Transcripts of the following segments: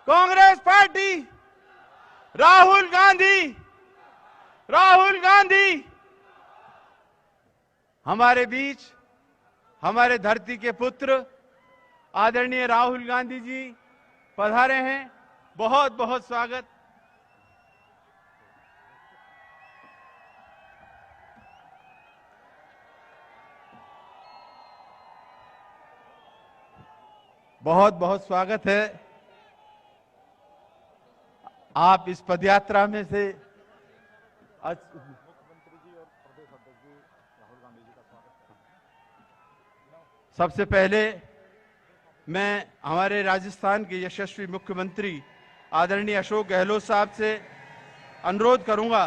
Congress party, Rahul Gandhi, Rahul Gandhi. हमारे बीच हमारे धरती के पुत्र आदरणीय राहुल गांधी जी पधारे हैं। बहुत बहुत स्वागत। बहुत बहुत स्वागत है। आप इस पदयात्रा में से मुख्यमंत्री जी और प्रदेश अध्यक्ष जी राहुल गांधी जी का स्वागत। सबसे पहले मैं हमारे राजस्थान के यशस्वी मुख्यमंत्री आदरणीय अशोक गहलोत साहब से अनुरोध करूंगा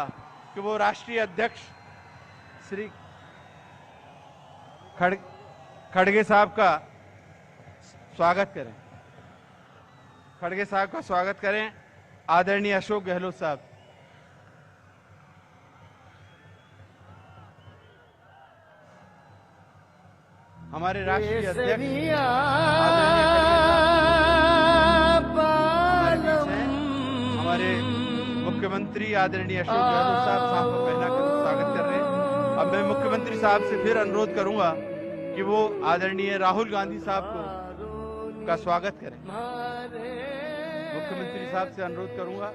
कि वो राष्ट्रीय अध्यक्ष श्री खड़गे साहब का स्वागत करें। खड़गे साहब का स्वागत करें। आदरणीय अशोक गहलोत साहब। हमारे राष्ट्रीय अध्यक्ष हमारे मुख्यमंत्री आदरणीय अशोक गहलोत साहब को पहना कर स्वागत कर रहे हैं। अब मैं मुख्यमंत्री साहब से फिर अनुरोध करूंगा कि वो आदरणीय राहुल गांधी साहब का स्वागत करें। मुख्यमंत्री साहब से अनुरोध करूंगा।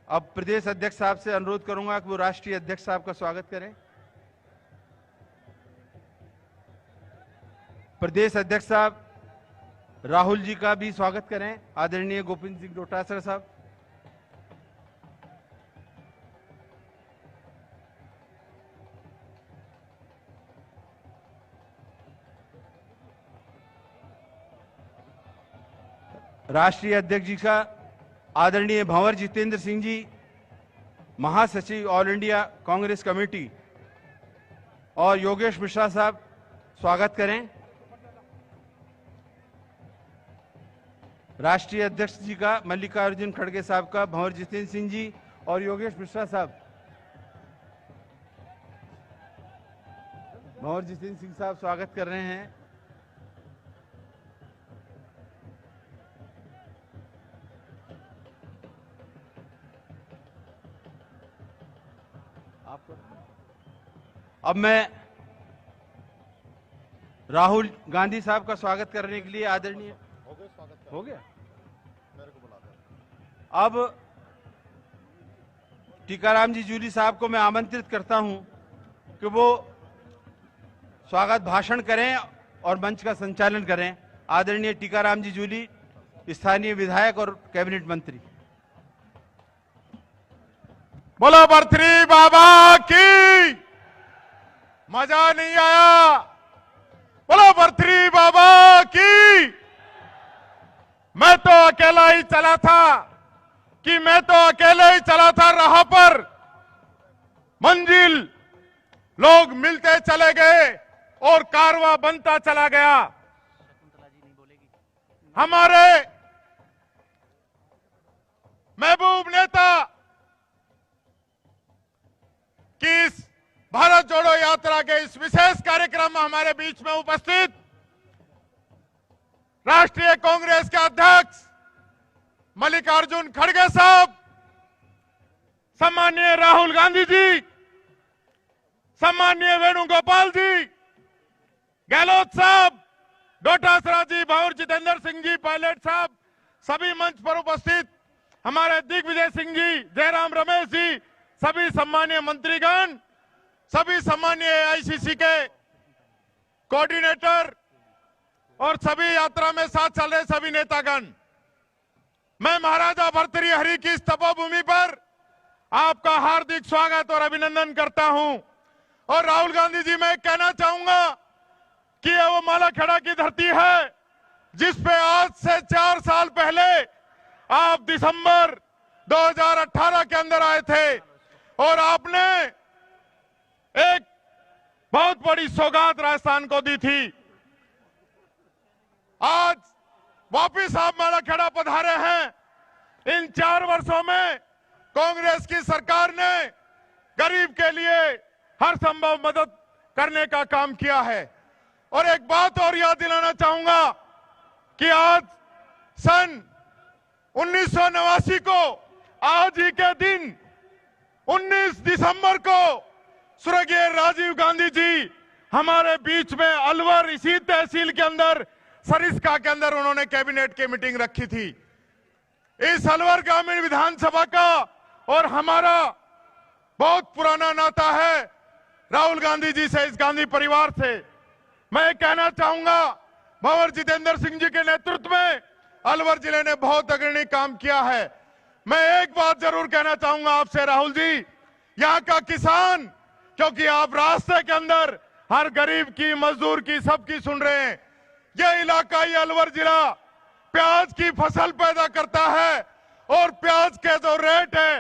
अब प्रदेश अध्यक्ष साहब से अनुरोध करूंगा कि वो राष्ट्रीय अध्यक्ष साहब का स्वागत करें। प्रदेश अध्यक्ष साहब राहुल जी का भी स्वागत करें। आदरणीय गोविंद सिंह डोटासरा साहब। राष्ट्रीय अध्यक्ष जी का आदरणीय भंवर जितेंद्र सिंह जी, महासचिव ऑल इंडिया कांग्रेस कमेटी, और योगेश मिश्रा साहब स्वागत करें। राष्ट्रीय अध्यक्ष जी का मल्लिकार्जुन खड़गे साहब का भंवर जितेंद्र सिंह जी और योगेश मिश्रा साहब। भंवर जितेंद्र सिंह साहब स्वागत कर रहे हैं। अब मैं राहुल गांधी साहब का स्वागत करने के लिए आदरणीय हो गया मेरे को बुला दो। अब टीकाराम जी जूली साहब को मैं आमंत्रित करता हूं कि वो स्वागत भाषण करें और मंच का संचालन करें। आदरणीय टीकाराम जी जूली, स्थानीय विधायक और कैबिनेट मंत्री। बोलो बर्थरी बाबा की। मजा नहीं आया। बोलो बर्थरी बाबा की। मैं तो अकेला ही चला था राह पर। मंजिल लोग मिलते चले गए और कारवां बनता चला गया। हमारे महबूब नेता की इस भारत जोड़ो यात्रा के इस विशेष कार्यक्रम में हमारे बीच में उपस्थित राष्ट्रीय कांग्रेस के अध्यक्ष मल्लिकार्जुन खड़गे साहब, सम्माननीय राहुल गांधी जी, सम्माननीय वेणुगोपाल जी, गहलोत साहब, डोटासरा जी, भंवर जितेंद्र सिंह जी, पायलट साहब, सभी मंच पर उपस्थित हमारे दिग्विजय सिंह जी, जयराम रमेश जी, सभी सम्माननीय मंत्रीगण, सभी सम्माननीय आईसीसी के कोऑर्डिनेटर और सभी यात्रा में साथ चल रहे सभी नेतागण, मैं महाराजा भर्तृहरि की इस तपोभूमि पर आपका हार्दिक स्वागत और अभिनंदन करता हूं। और राहुल गांधी जी, मैं कहना चाहूंगा कि ये वो मालाखेड़ा की धरती है जिस पे आज से 4 साल पहले आप दिसंबर 2018 के अंदर आए थे और आपने एक बहुत बड़ी सौगात राजस्थान को दी थी। आज वापिस आप मालाखेड़ा पधारे हैं। इन 4 वर्षों में कांग्रेस की सरकार ने गरीब के लिए हर संभव मदद करने का काम किया है और एक बात और याद दिलाना चाहूंगा कि आज सन 1989 को आज ही के दिन 19 दिसंबर को स्वर्गीय राजीव गांधी जी हमारे बीच में अलवर इसी तहसील के अंदर सरिस्का के अंदर उन्होंने कैबिनेट की मीटिंग रखी थी। इस अलवर ग्रामीण विधानसभा का और हमारा बहुत पुराना नाता है राहुल गांधी जी से, इस गांधी परिवार से। मैं कहना चाहूंगा भंवर जितेंद्र सिंह जी के नेतृत्व में अलवर जिले ने बहुत अग्रणी काम किया है। मैं एक बात जरूर कहना चाहूंगा आपसे राहुल जी, यहाँ का किसान, क्योंकि आप रास्ते के अंदर हर गरीब की, मजदूर की, सबकी सुन रहे हैं। यह इलाका, ये अलवर जिला प्याज की फसल पैदा करता है और प्याज के जो रेट है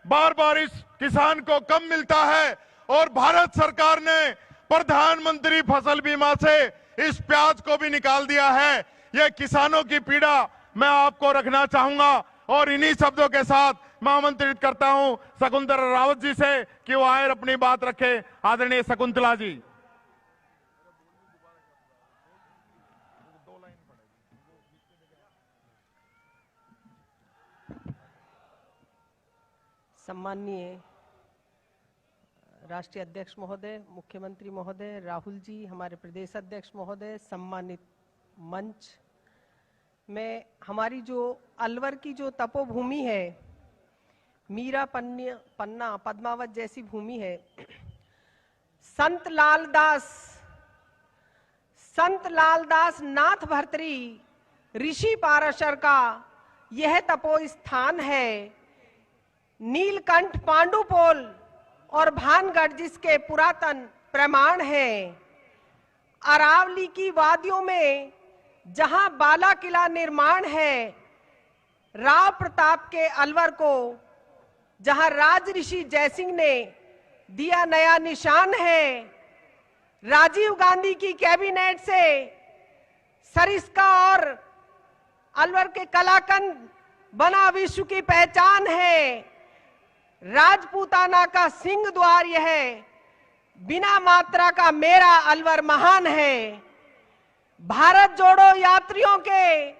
बार बार इस किसान को कम मिलता है और भारत सरकार ने प्रधानमंत्री फसल बीमा से इस प्याज को भी निकाल दिया है। ये किसानों की पीड़ा मैं आपको रखना चाहूंगा और इन्हीं शब्दों के साथ मैं आमंत्रित करता हूं शकुंतला रावत जी से कि वो आए अपनी बात रखे। आदरणीय शकुंतला जी। सम्माननीय राष्ट्रीय अध्यक्ष महोदय, मुख्यमंत्री महोदय, राहुल जी, हमारे प्रदेश अध्यक्ष महोदय, सम्मानित मंच में, हमारी जो अलवर की जो तपोभूमि है, मीरा पन्ना पद्मावत जैसी भूमि है, संत लालदास नाथ भर्तरी ऋषि पाराशर का यह तपो स्थान है। नीलकंठ पांडुपोल और भानगढ़ जिसके पुरातन प्रमाण है। अरावली की वादियों में जहां बाला किला निर्माण है, राव प्रताप के अलवर को जहां राज ऋषि जयसिंह ने दिया नया निशान है। राजीव गांधी की कैबिनेट से सरिस्का और अलवर के कलाकंद बना विश्व की पहचान है। राजपूताना का सिंह द्वार यह है, बिना मात्रा का मेरा अलवर महान है। भारत जोड़ो यात्रियों के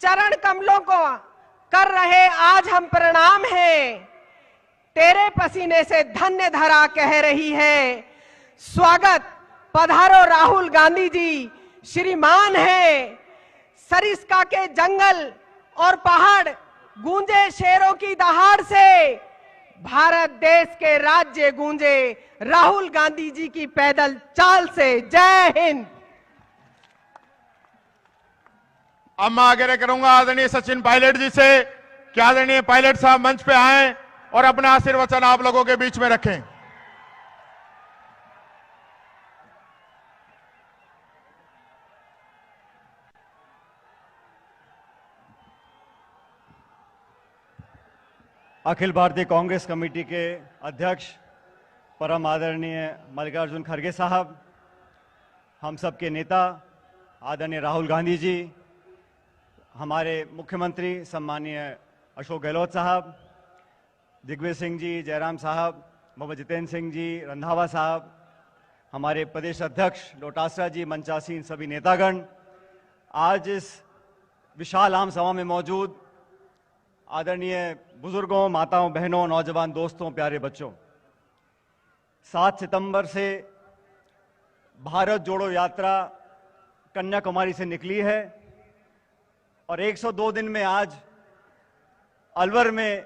चरण कमलों को कर रहे आज हम प्रणाम हैं। तेरे पसीने से धन्य धरा कह रही है, स्वागत पधारो राहुल गांधी जी श्रीमान है। सरिस्का के जंगल और पहाड़ गूंजे शेरों की दहाड़ से, भारत देश के राज्य गूंजे राहुल गांधी जी की पैदल चाल से। जय हिंद। अब मैं आग्रह करूंगा आदरणीय सचिन पायलट जी से कि आदरणीय पायलट साहब मंच पे आएं और अपना आशीर्वचन आप लोगों के बीच में रखें। अखिल भारतीय कांग्रेस कमेटी के अध्यक्ष परम आदरणीय मल्लिकार्जुन खड़गे साहब, हम सब के नेता आदरणीय राहुल गांधी जी, हमारे मुख्यमंत्री सम्माननीय अशोक गहलोत साहब, दिग्विजय सिंह जी, जयराम साहब, भंवर जितेंद्र सिंह जी, रंधावा साहब, हमारे प्रदेश अध्यक्ष डोटासरा जी, मंचासीन सभी नेतागण, आज इस विशाल आम सभा में मौजूद आदरणीय बुजुर्गों, माताओं, बहनों, नौजवान दोस्तों, प्यारे बच्चों, 7 सितंबर से भारत जोड़ो यात्रा कन्याकुमारी से निकली है और 102 दिन में आज अलवर में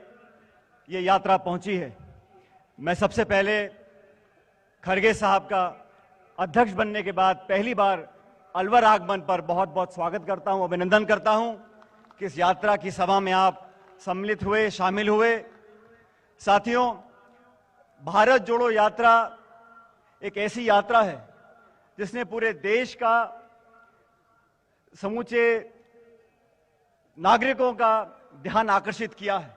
ये यात्रा पहुंची है। मैं सबसे पहले खड़गे साहब का अध्यक्ष बनने के बाद पहली बार अलवर आगमन पर बहुत बहुत स्वागत करता हूं, अभिनंदन करता हूं कि इस यात्रा की सभा में आप सम्मिलित हुए, शामिल हुए। साथियों, भारत जोड़ो यात्रा एक ऐसी यात्रा है जिसने पूरे देश का, समूचे नागरिकों का ध्यान आकर्षित किया है।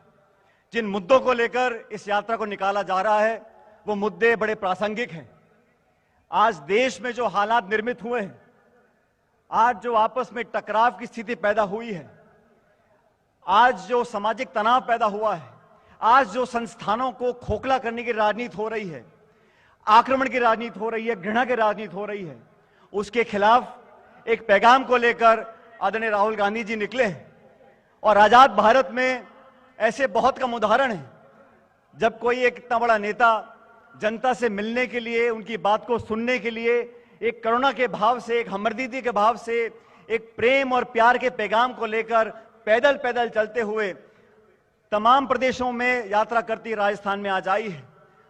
जिन मुद्दों को लेकर इस यात्रा को निकाला जा रहा है वो मुद्दे बड़े प्रासंगिक हैं। आज देश में जो हालात निर्मित हुए हैं, आज जो आपस में टकराव की स्थिति पैदा हुई है, आज जो सामाजिक तनाव पैदा हुआ है, आज जो संस्थानों को खोखला करने की राजनीति हो रही है, आक्रमण की राजनीति हो रही है, घृणा की राजनीति हो रही है, उसके खिलाफ एक पैगाम को लेकर आदरणीय राहुल गांधी जी निकले हैं। और आजाद भारत में ऐसे बहुत कम उदाहरण हैं जब कोई एक इतना बड़ा नेता जनता से मिलने के लिए, उनकी बात को सुनने के लिए एक करुणा के भाव से, एक हमदर्दी के भाव से, एक प्रेम और प्यार के पैगाम को लेकर पैदल पैदल चलते हुए तमाम प्रदेशों में यात्रा करती राजस्थान में आज आई है।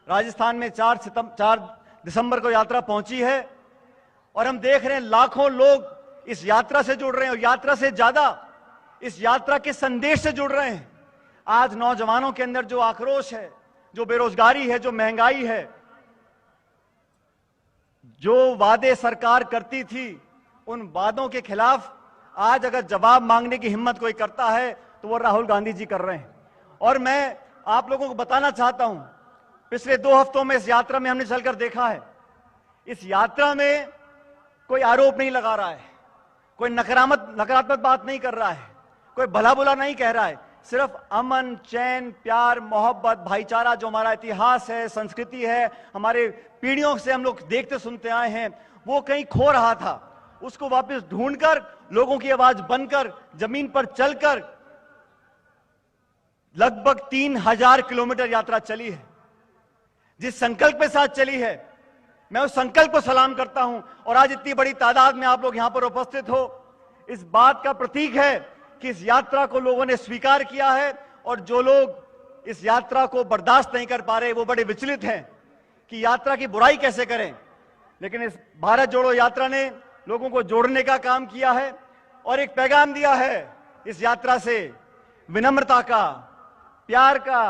राजस्थान में 4 दिसंबर को यात्रा पहुंची है और हम देख रहे हैं लाखों लोग इस यात्रा से जुड़ रहे हैं और यात्रा से ज्यादा इस यात्रा के संदेश से जुड़ रहे हैं। आज नौजवानों के अंदर जो आक्रोश है, जो बेरोजगारी है, जो महंगाई है, जो वादे सरकार करती थी, उन वादों के खिलाफ आज अगर जवाब मांगने की हिम्मत कोई करता है तो वो राहुल गांधी जी कर रहे हैं। और मैं आप लोगों को बताना चाहता हूं, पिछले 2 हफ्तों में इस यात्रा में हमने चलकर देखा है, इस यात्रा में कोई आरोप नहीं लगा रहा है, कोई नकारात्मक बात नहीं कर रहा है, कोई भला बुरा नहीं कह रहा है। सिर्फ अमन, चैन, प्यार, मोहब्बत, भाईचारा जो हमारा इतिहास है, संस्कृति है, हमारे पीढ़ियों से हम लोग देखते सुनते आए हैं, वो कहीं खो रहा था। उसको वापस ढूंढकर, लोगों की आवाज बनकर, जमीन पर चलकर लगभग 3000 किलोमीटर यात्रा चली है। जिस संकल्प के साथ चली है, मैं उस संकल्प को सलाम करता हूं। और आज इतनी बड़ी तादाद में आप लोग यहां पर उपस्थित हो, इस बात का प्रतीक है कि इस यात्रा को लोगों ने स्वीकार किया है। और जो लोग इस यात्रा को बर्दाश्त नहीं कर पा रहे, वो बड़े विचलित हैं कि यात्रा की बुराई कैसे करें। लेकिन इस भारत जोड़ो यात्रा ने लोगों को जोड़ने का काम किया है और एक पैगाम दिया है इस यात्रा से, विनम्रता का, प्यार का,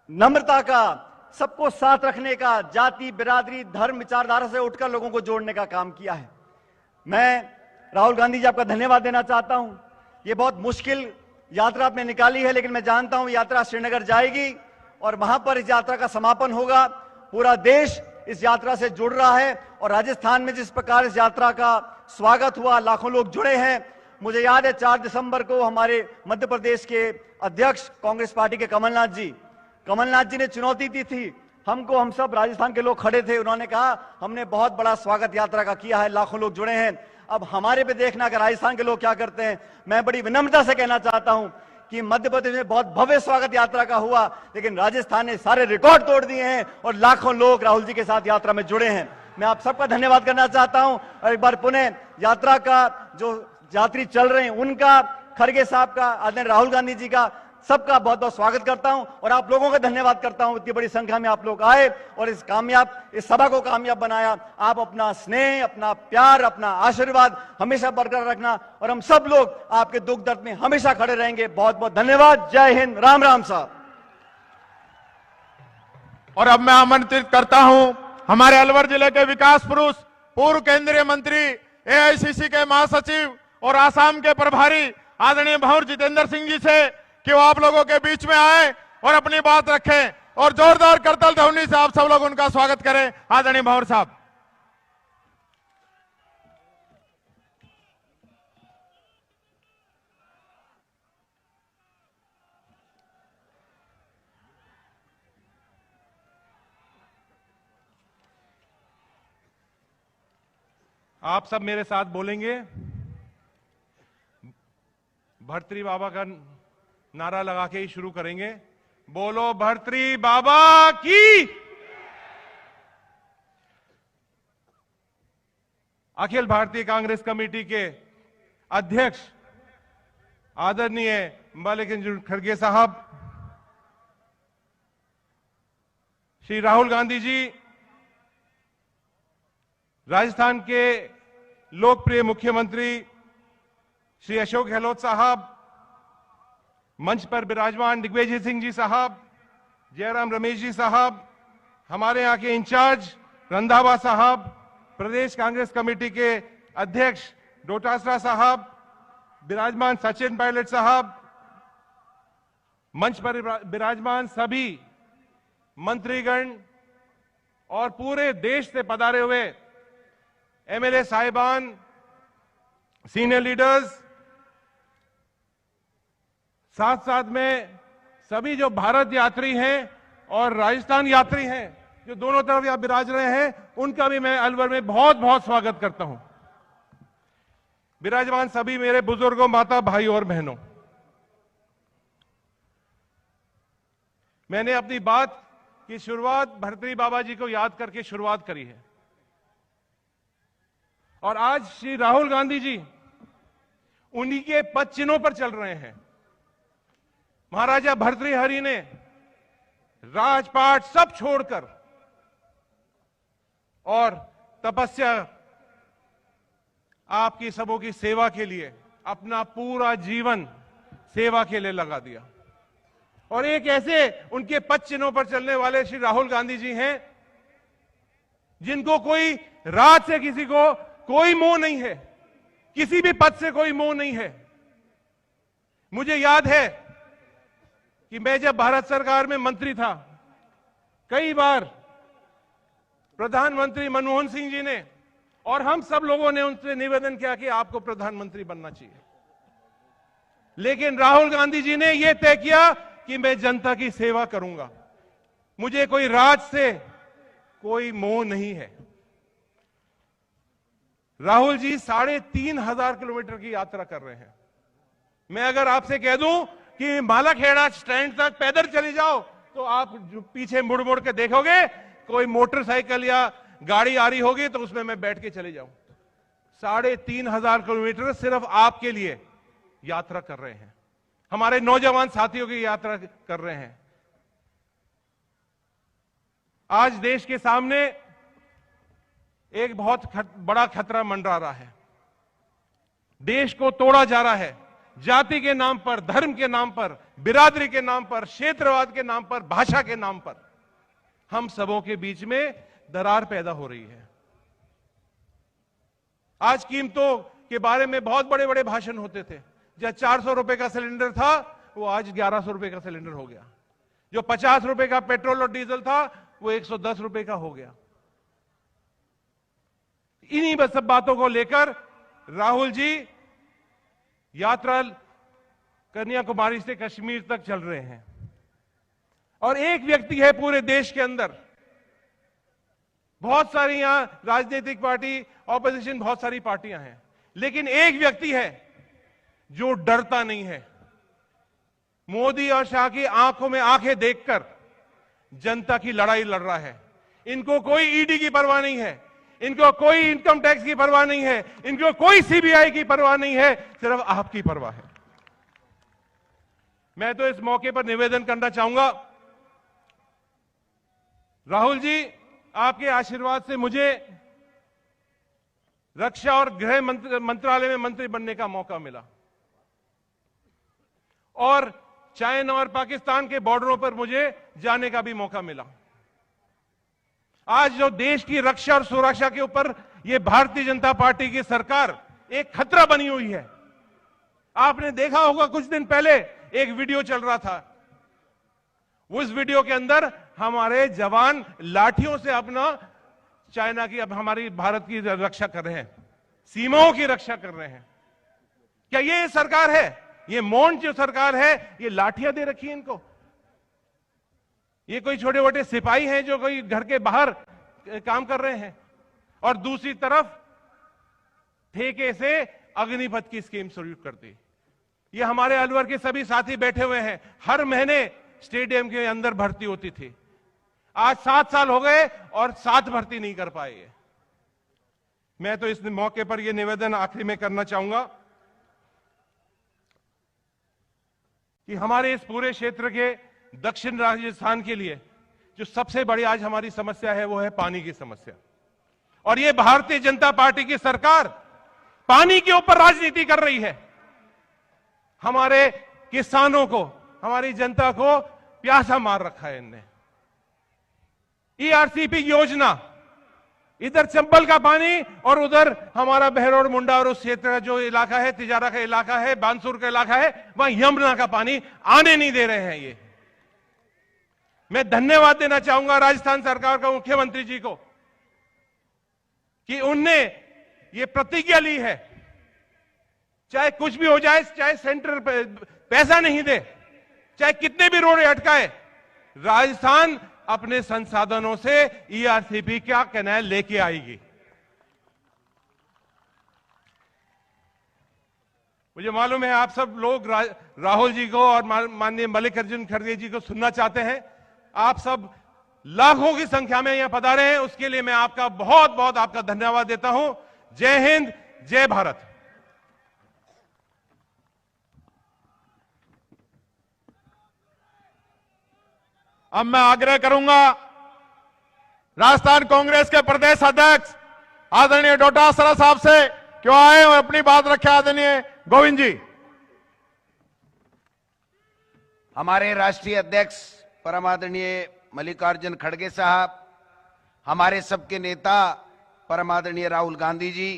नम्रता का, सबको साथ रखने का, जाति, बिरादरी, धर्म, विचारधारा से उठकर लोगों को जोड़ने का काम किया है। मैं राहुल गांधी जी आपका धन्यवाद देना चाहता हूं। ये बहुत मुश्किल यात्रा आपने निकाली है, लेकिन मैं जानता हूं यात्रा श्रीनगर जाएगी और वहां पर इस यात्रा का समापन होगा। पूरा देश इस यात्रा से जुड़ रहा है और राजस्थान में जिस प्रकार इस यात्रा का स्वागत हुआ, लाखों लोग जुड़े हैं। मुझे याद है 4 दिसंबर को हमारे मध्य प्रदेश के अध्यक्ष कांग्रेस पार्टी के कमलनाथ जी ने चुनौती दी थी हमको। हम सब राजस्थान के लोग खड़े थे, उन्होंने कहा हमने बहुत बड़ा स्वागत यात्रा का किया है, लाखों लोग जुड़े हैं। अब हमारे पे देखना कि राजस्थान के लोग क्या करते हैं। मैं बड़ी विनम्रता से कहना चाहता हूं कि मध्य प्रदेश में बहुत भव्य स्वागत यात्रा का हुआ, लेकिन राजस्थान ने सारे रिकॉर्ड तोड़ दिए हैं और लाखों लोग राहुल जी के साथ यात्रा में जुड़े हैं। मैं आप सबका धन्यवाद करना चाहता हूं और एक बार पुनः यात्रा का जो यात्री चल रहे हैं उनका, खड़गे साहब का, आदरणीय राहुल गांधी जी का, सबका बहुत बहुत स्वागत करता हूं और आप लोगों का धन्यवाद करता हूं। इतनी बड़ी संख्या में आप लोग आए और इस सभा को कामयाब बनाया। आप अपना स्नेह, अपना प्यार, अपना आशीर्वाद हमेशा बरकरार रखना और हम सब लोग आपके दुख दर्द में हमेशा खड़े रहेंगे। बहुत बहुत धन्यवाद। जय हिंद। राम राम साहब। और अब मैं आमंत्रित करता हूं हमारे अलवर जिले के विकास पुरुष, पूर्व केंद्रीय मंत्री, एआईसीसी के महासचिव और आसाम के प्रभारी आदरणीय भंवर जितेंद्र सिंह जी से कि वो आप लोगों के बीच में आए और अपनी बात रखें और जोरदार करतल ध्वनि से आप सब लोग उनका स्वागत करें। आदरणीय भंवर साहब। आप सब मेरे साथ बोलेंगे, भर्तृहरि बाबा का नारा लगा के ही शुरू करेंगे। बोलो भर्तृहरि बाबा की। अखिल भारतीय कांग्रेस कमेटी के अध्यक्ष आदरणीय मल्लिकार्जुन खड़गे साहब, श्री राहुल गांधी जी, राजस्थान के लोकप्रिय मुख्यमंत्री श्री अशोक गहलोत साहब, मंच पर विराजमान दिग्विजय सिंह जी साहब, जयराम रमेश जी साहब, हमारे यहाँ के इंचार्ज रंधावा साहब, प्रदेश कांग्रेस कमेटी के अध्यक्ष डोटासरा साहब, विराजमान सचिन पायलट साहब, मंच पर विराजमान सभी मंत्रीगण और पूरे देश से पधारे हुए एमएलए साहिबान, सीनियर लीडर्स, साथ साथ में सभी जो भारत यात्री हैं और राजस्थान यात्री हैं, जो दोनों तरफ यहां विराज रहे हैं, उनका भी मैं अलवर में बहुत बहुत स्वागत करता हूं। विराजमान सभी मेरे बुजुर्गों, माता, भाई और बहनों, मैंने अपनी बात की शुरुआत भर्तृहरि बाबा जी को याद करके शुरुआत करी है। और आज श्री राहुल गांधी जी उन्हीं के पद चिन्हों पर चल रहे हैं। महाराजा भर्तृहरि ने राजपाट सब छोड़कर और तपस्या, आपकी सबों की सेवा के लिए अपना पूरा जीवन सेवा के लिए लगा दिया। और एक ऐसे उनके पद चिन्हों पर चलने वाले श्री राहुल गांधी जी हैं जिनको कोई राज से किसी को कोई मोह नहीं है, किसी भी पद से कोई मोह नहीं है। मुझे याद है कि मैं जब भारत सरकार में मंत्री था, कई बार प्रधानमंत्री मनमोहन सिंह जी ने और हम सब लोगों ने उनसे निवेदन किया कि आपको प्रधानमंत्री बनना चाहिए। लेकिन राहुल गांधी जी ने यह तय किया कि मैं जनता की सेवा करूंगा, मुझे कोई राज से कोई मोह नहीं है। राहुल जी 3,500 किलोमीटर की यात्रा कर रहे हैं। मैं अगर आपसे कह दूं कि मालाखेड़ा स्टैंड तक पैदल चले जाओ, तो आप पीछे मुड़ मुड़ के देखोगे कोई मोटरसाइकिल या गाड़ी आ रही होगी, तो उसमें मैं बैठ के चले जाऊं। 3,500 किलोमीटर सिर्फ आपके लिए यात्रा कर रहे हैं, हमारे नौजवान साथियों की यात्रा कर रहे हैं। आज देश के सामने एक बहुत बड़ा खतरा मंडरा रहा है। देश को तोड़ा जा रहा है, जाति के नाम पर, धर्म के नाम पर, बिरादरी के नाम पर, क्षेत्रवाद के नाम पर, भाषा के नाम पर हम सबों के बीच में दरार पैदा हो रही है। आज कीमतों के बारे में बहुत बड़े बड़े भाषण होते थे। जब 400 रुपए का सिलेंडर था, वो आज 1100 रुपए का सिलेंडर हो गया। जो 50 रुपए का पेट्रोल और डीजल था, वो 110 रुपए का हो गया। इन्हीं सब बातों को लेकर राहुल जी यात्रा कन्याकुमारी से कश्मीर तक चल रहे हैं। और एक व्यक्ति है पूरे देश के अंदर, बहुत सारी यहां राजनीतिक पार्टी, ऑपोजिशन, बहुत सारी पार्टियां हैं, लेकिन एक व्यक्ति है जो डरता नहीं है। मोदी और शाह की आंखों में आंखें देखकर जनता की लड़ाई लड़ रहा है। इनको कोई ईडी की परवाह नहीं है, इनको कोई इनकम टैक्स की परवाह नहीं है, इनको कोई सीबीआई की परवाह नहीं है, सिर्फ आपकी परवाह है। मैं तो इस मौके पर निवेदन करना चाहूंगा, राहुल जी, आपके आशीर्वाद से मुझे रक्षा और गृह मंत्रालय में मंत्री बनने का मौका मिला और चाइना और पाकिस्तान के बॉर्डरों पर मुझे जाने का भी मौका मिला। आज जो देश की रक्षा और सुरक्षा के ऊपर ये भारतीय जनता पार्टी की सरकार एक खतरा बनी हुई है। आपने देखा होगा कुछ दिन पहले एक वीडियो चल रहा था, उस वीडियो के अंदर हमारे जवान लाठियों से अपना चाइना की, अब हमारी भारत की रक्षा कर रहे हैं, सीमाओं की रक्षा कर रहे हैं। क्या ये सरकार है? ये मौन जो सरकार है, ये लाठियां दे रखी है इनको? ये कोई छोटे मोटे सिपाही हैं जो कोई घर के बाहर काम कर रहे हैं? और दूसरी तरफ ठेके से अग्निपथ की स्कीम शुरू कर दी। ये हमारे अलवर के सभी साथी बैठे हुए हैं, हर महीने स्टेडियम के अंदर भर्ती होती थी। आज 7 साल हो गए और 7 भर्ती नहीं कर पाए है। मैं तो इस मौके पर यह निवेदन आखिरी में करना चाहूंगा कि हमारे इस पूरे क्षेत्र के दक्षिण राजस्थान के लिए जो सबसे बड़ी आज हमारी समस्या है, वो है पानी की समस्या। और ये भारतीय जनता पार्टी की सरकार पानी के ऊपर राजनीति कर रही है। हमारे किसानों को, हमारी जनता को प्यासा मार रखा है इनने। ईआरसीपी योजना, इधर चंबल का पानी और उधर हमारा बहरौड़ मुंडा और उस क्षेत्र का जो इलाका है, तिजारा का इलाका है, बानसूर का इलाका है, वहां यमुना का पानी आने नहीं दे रहे हैं। ये मैं धन्यवाद देना चाहूंगा राजस्थान सरकार का, मुख्यमंत्री जी को, कि उनने ये प्रतिज्ञा ली है, चाहे कुछ भी हो जाए, चाहे सेंटर पैसा नहीं दे, चाहे कितने भी रोड अटकाए, राजस्थान अपने संसाधनों से ईआरसीपी का कैनाल लेके आएगी। मुझे मालूम है आप सब लोग राहुल जी को और माननीय मल्लिकार्जुन खड़गे जी को सुनना चाहते हैं। आप सब लाखों की संख्या में यहां पधारे हैं, उसके लिए मैं आपका बहुत बहुत आपका धन्यवाद देता हूं। जय हिंद, जय भारत। अब मैं आग्रह करूंगा राजस्थान कांग्रेस के प्रदेश अध्यक्ष आदरणीय डोटासरा साहब से क्यों आए और अपनी बात रखे। आदरणीय गोविंद जी। हमारे राष्ट्रीय अध्यक्ष परम आदरणीय मल्लिकार्जुन खड़गे साहब, हमारे सबके नेता परम आदरणीय राहुल गांधी जी,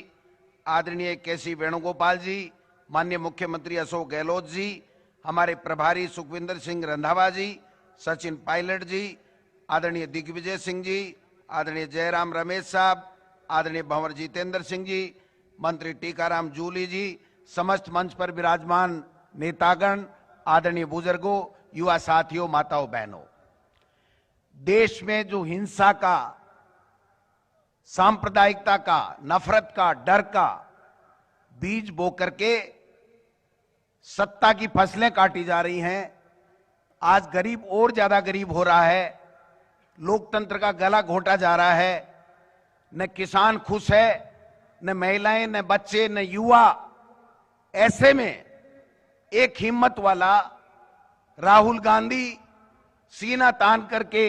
आदरणीय केसी वेणुगोपाल जी, माननीय मुख्यमंत्री अशोक गहलोत जी, हमारे प्रभारी सुखविंदर सिंह रंधावा जी, सचिन पायलट जी, आदरणीय दिग्विजय सिंह जी, आदरणीय जयराम रमेश साहब, आदरणीय भंवर जितेंद्र सिंह जी, मंत्री टीकाराम जूली जी, समस्त मंच पर विराजमान नेतागण, आदरणीय बुजुर्गों, युवा साथियों, माताओं बहनों, देश में जो हिंसा का, सांप्रदायिकता का, नफरत का, डर का बीज बो करके सत्ता की फसलें काटी जा रही हैं। आज गरीब और ज्यादा गरीब हो रहा है, लोकतंत्र का गला घोंटा जा रहा है। न किसान खुश है, न महिलाएं, न बच्चे, न युवा। ऐसे में एक हिम्मत वाला राहुल गांधी सीना तान करके,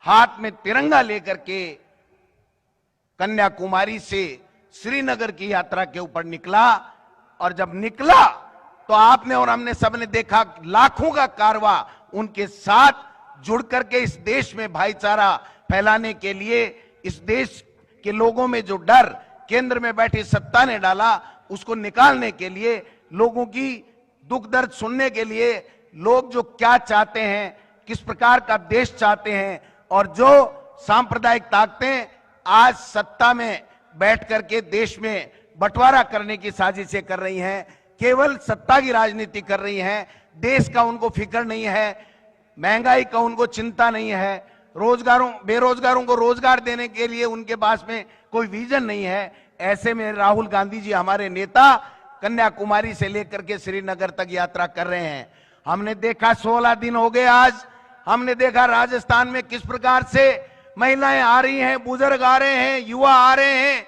हाथ में तिरंगा लेकर के कन्याकुमारी से श्रीनगर की यात्रा के ऊपर निकला। और जब निकला तो आपने और हमने सबने देखा लाखों का कारवा उनके साथ जुड़ करके इस देश में भाईचारा फैलाने के लिए, इस देश के लोगों में जो डर केंद्र में बैठी सत्ता ने डाला उसको निकालने के लिए, लोगों की दुख दर्द सुनने के लिए, लोग जो क्या चाहते हैं, किस प्रकार का देश चाहते हैं, और जो सांप्रदायिक ताकतें आज सत्ता में बैठ करके देश में बंटवारा करने की साजिशें कर रही हैं, केवल सत्ता की राजनीति कर रही हैं, देश का उनको फिक्र नहीं है, महंगाई का उनको चिंता नहीं है, बेरोजगारों को रोजगार देने के लिए उनके पास में कोई विजन नहीं है। ऐसे में राहुल गांधी जी हमारे नेता कन्याकुमारी से लेकर के श्रीनगर तक यात्रा कर रहे हैं। हमने देखा 16 दिन हो गए आज, हमने देखा राजस्थान में किस प्रकार से महिलाएं आ रही हैं, बुजुर्ग आ रहे हैं, युवा आ रहे हैं।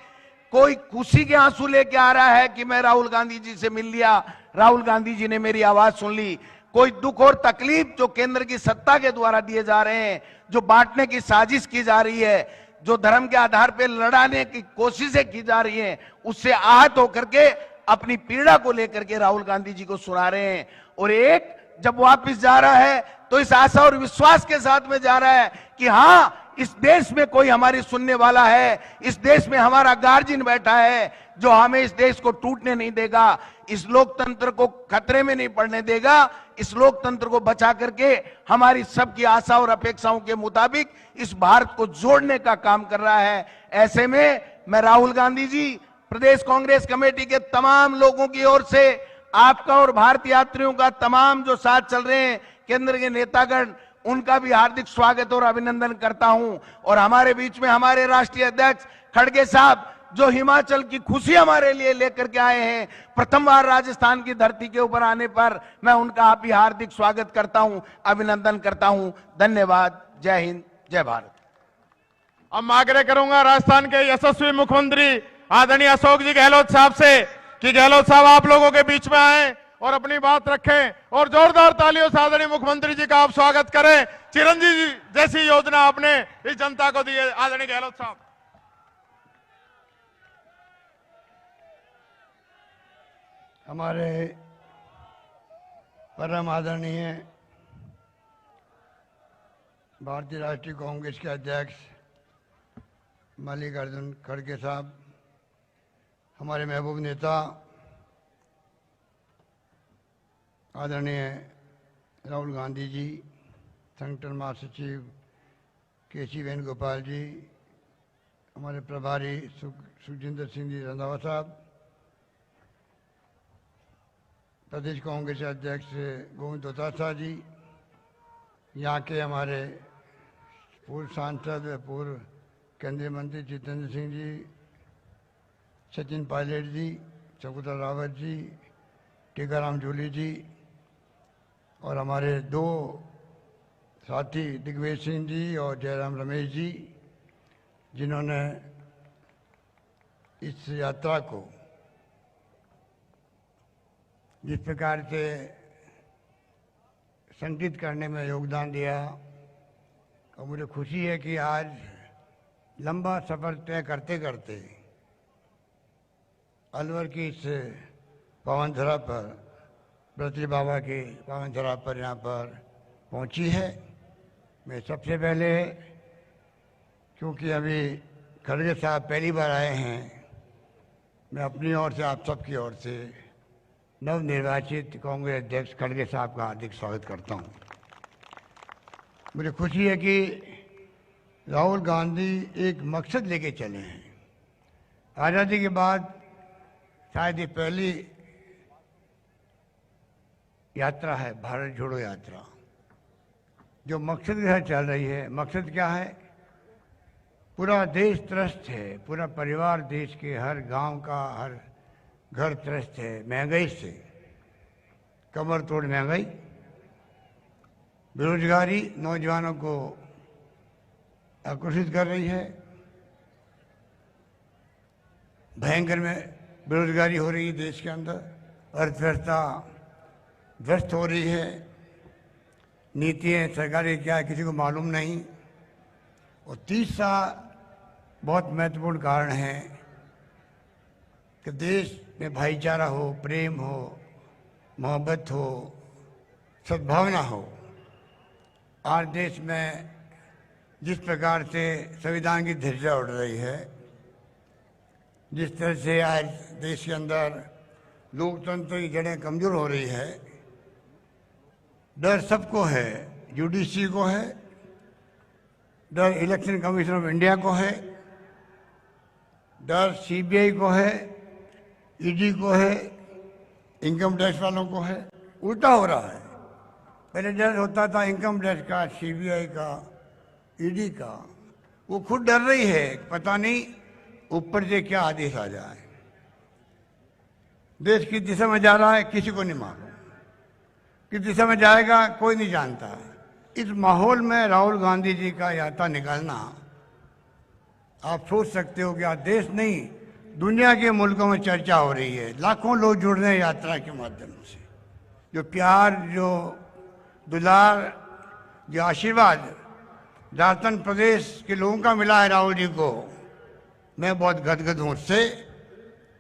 कोई खुशी के आंसू लेके आ रहा है कि मैं राहुल गांधी जी से मिल लिया, राहुल गांधी जी ने मेरी आवाज सुन ली। कोई दुख और तकलीफ जो केंद्र की सत्ता के द्वारा दिए जा रहे हैं, जो बांटने की साजिश की जा रही है, जो धर्म के आधार पर लड़ाने की कोशिशें की जा रही हैं, उससे आहत होकर के अपनी पीड़ा को लेकर के राहुल गांधी जी को सुना रहे हैं। और एक जब वापस जा रहा है तो इस आशा और विश्वास के साथ में जा रहा है कि हाँ, इस देश में कोई हमारी सुनने वाला है, इस देश में हमारा गार्जियन बैठा है जो हमें इस देश को टूटने नहीं देगा, इस लोकतंत्र को खतरे में नहीं पड़ने देगा, इस लोकतंत्र को बचा करके हमारी सबकी आशा और अपेक्षाओं के मुताबिक इस भारत को जोड़ने का काम कर रहा है। ऐसे में मैं राहुल गांधी जी, प्रदेश कांग्रेस कमेटी के तमाम लोगों की ओर से आपका और भारतीय यात्रियों का तमाम जो साथ चल रहे हैं केंद्र के नेतागण, उनका भी हार्दिक स्वागत और अभिनंदन करता हूं। और हमारे बीच में हमारे राष्ट्रीय अध्यक्ष खड़गे साहब जो हिमाचल की खुशी हमारे लिए लेकर के आए हैं, प्रथम बार राजस्थान की धरती के ऊपर आने पर मैं उनका भी हार्दिक स्वागत करता हूं, अभिनंदन करता हूं। धन्यवाद। जय हिंद, जय भारत। अब मैं आग्रह करूंगा राजस्थान के यशस्वी मुख्यमंत्री आदरणीय अशोक जी गहलोत साहब से कि गहलोत साहब आप लोगों के बीच में आए और अपनी बात रखें और जोरदार तालियों से आदरणीय मुख्यमंत्री जी का आप स्वागत करें। चिरंजीवी जैसी योजना आपने इस जनता को दी है। आदरणीय गहलोत साहब। हमारे परम आदरणीय भारतीय राष्ट्रीय कांग्रेस के अध्यक्ष मल्लिकार्जुन खड़गे साहब, हमारे महबूब नेता आदरणीय राहुल गांधी जी, संगठन महासचिव केसी वेणुगोपाल जी, हमारे प्रभारी सुखजिंदर सिंह जी रंधावा साहब, प्रदेश कांग्रेस अध्यक्ष गोविंद डोटासरा जी, यहाँ के हमारे पूर्व सांसद पूर्व केंद्रीय मंत्री जितेंद्र सिंह जी, सचिन पायलट जी, शकुंतला रावत जी, टीकाराम जूली जी और हमारे दो साथी दिग्विजय सिंह जी और जयराम रमेश जी, जिन्होंने इस यात्रा को जिस प्रकार से संगठित करने में योगदान दिया। और मुझे खुशी है कि आज लंबा सफर तय करते करते अलवर की इस पावन धरा पर, ब्रतली बाबा की पावन धरा पर यहाँ पर पहुँची है। मैं सबसे पहले, क्योंकि अभी खड़गे साहब पहली बार आए हैं, मैं अपनी ओर से आप सबकी ओर से नवनिर्वाचित कांग्रेस अध्यक्ष खड़गे साहब का हार्दिक स्वागत करता हूं। मुझे खुशी है कि राहुल गांधी एक मकसद लेके चले हैं। आज़ादी के बाद शायद ये पहली यात्रा है, भारत जोड़ो यात्रा, जो मकसद के साथ चल रही है। मकसद क्या है? पूरा देश त्रस्त है, पूरा परिवार देश के हर गांव का, हर घर त्रस्त है महंगाई से, कमर तोड़ महंगाई, बेरोजगारी नौजवानों को आकर्षित कर रही है, भयंकर में बेरोजगारी हो रही है देश के अंदर, अर्थव्यवस्था ध्वस्त हो रही है, नीतियाँ सरकारी क्या है किसी को मालूम नहीं। और तीसरा बहुत महत्वपूर्ण कारण है कि देश में भाईचारा हो, प्रेम हो, मोहब्बत हो, सद्भावना हो। आज देश में जिस प्रकार से संविधान की ध्वजा उड़ रही है, जिस तरह से आज देश के अंदर लोकतंत्र की जड़ें कमजोर हो रही है, डर सबको है, जुडिशरी को है, डर इलेक्शन कमीशन ऑफ इंडिया को है, डर सीबीआई को है, ईडी को है, इनकम टैक्स वालों को है। उल्टा हो रहा है, पहले डर होता था इनकम टैक्स का, सीबीआई का, ईडी का। वो खुद डर रही है, पता नहीं ऊपर से क्या आदेश आ जाए। देश किस दिशा में जा रहा है किसी को नहीं मालूम, किस दिशा में जाएगा कोई नहीं जानता। इस माहौल में राहुल गांधी जी का यात्रा निकालना, आप सोच सकते हो कि आज देश नहीं दुनिया के मुल्कों में चर्चा हो रही है। लाखों लोग जुड़ रहे हैं यात्रा के माध्यम से। जो प्यार, जो दुलार, जो आशीर्वाद झारखंड प्रदेश के लोगों का मिला है राहुल जी को, मैं बहुत गदगद हूँ उससे।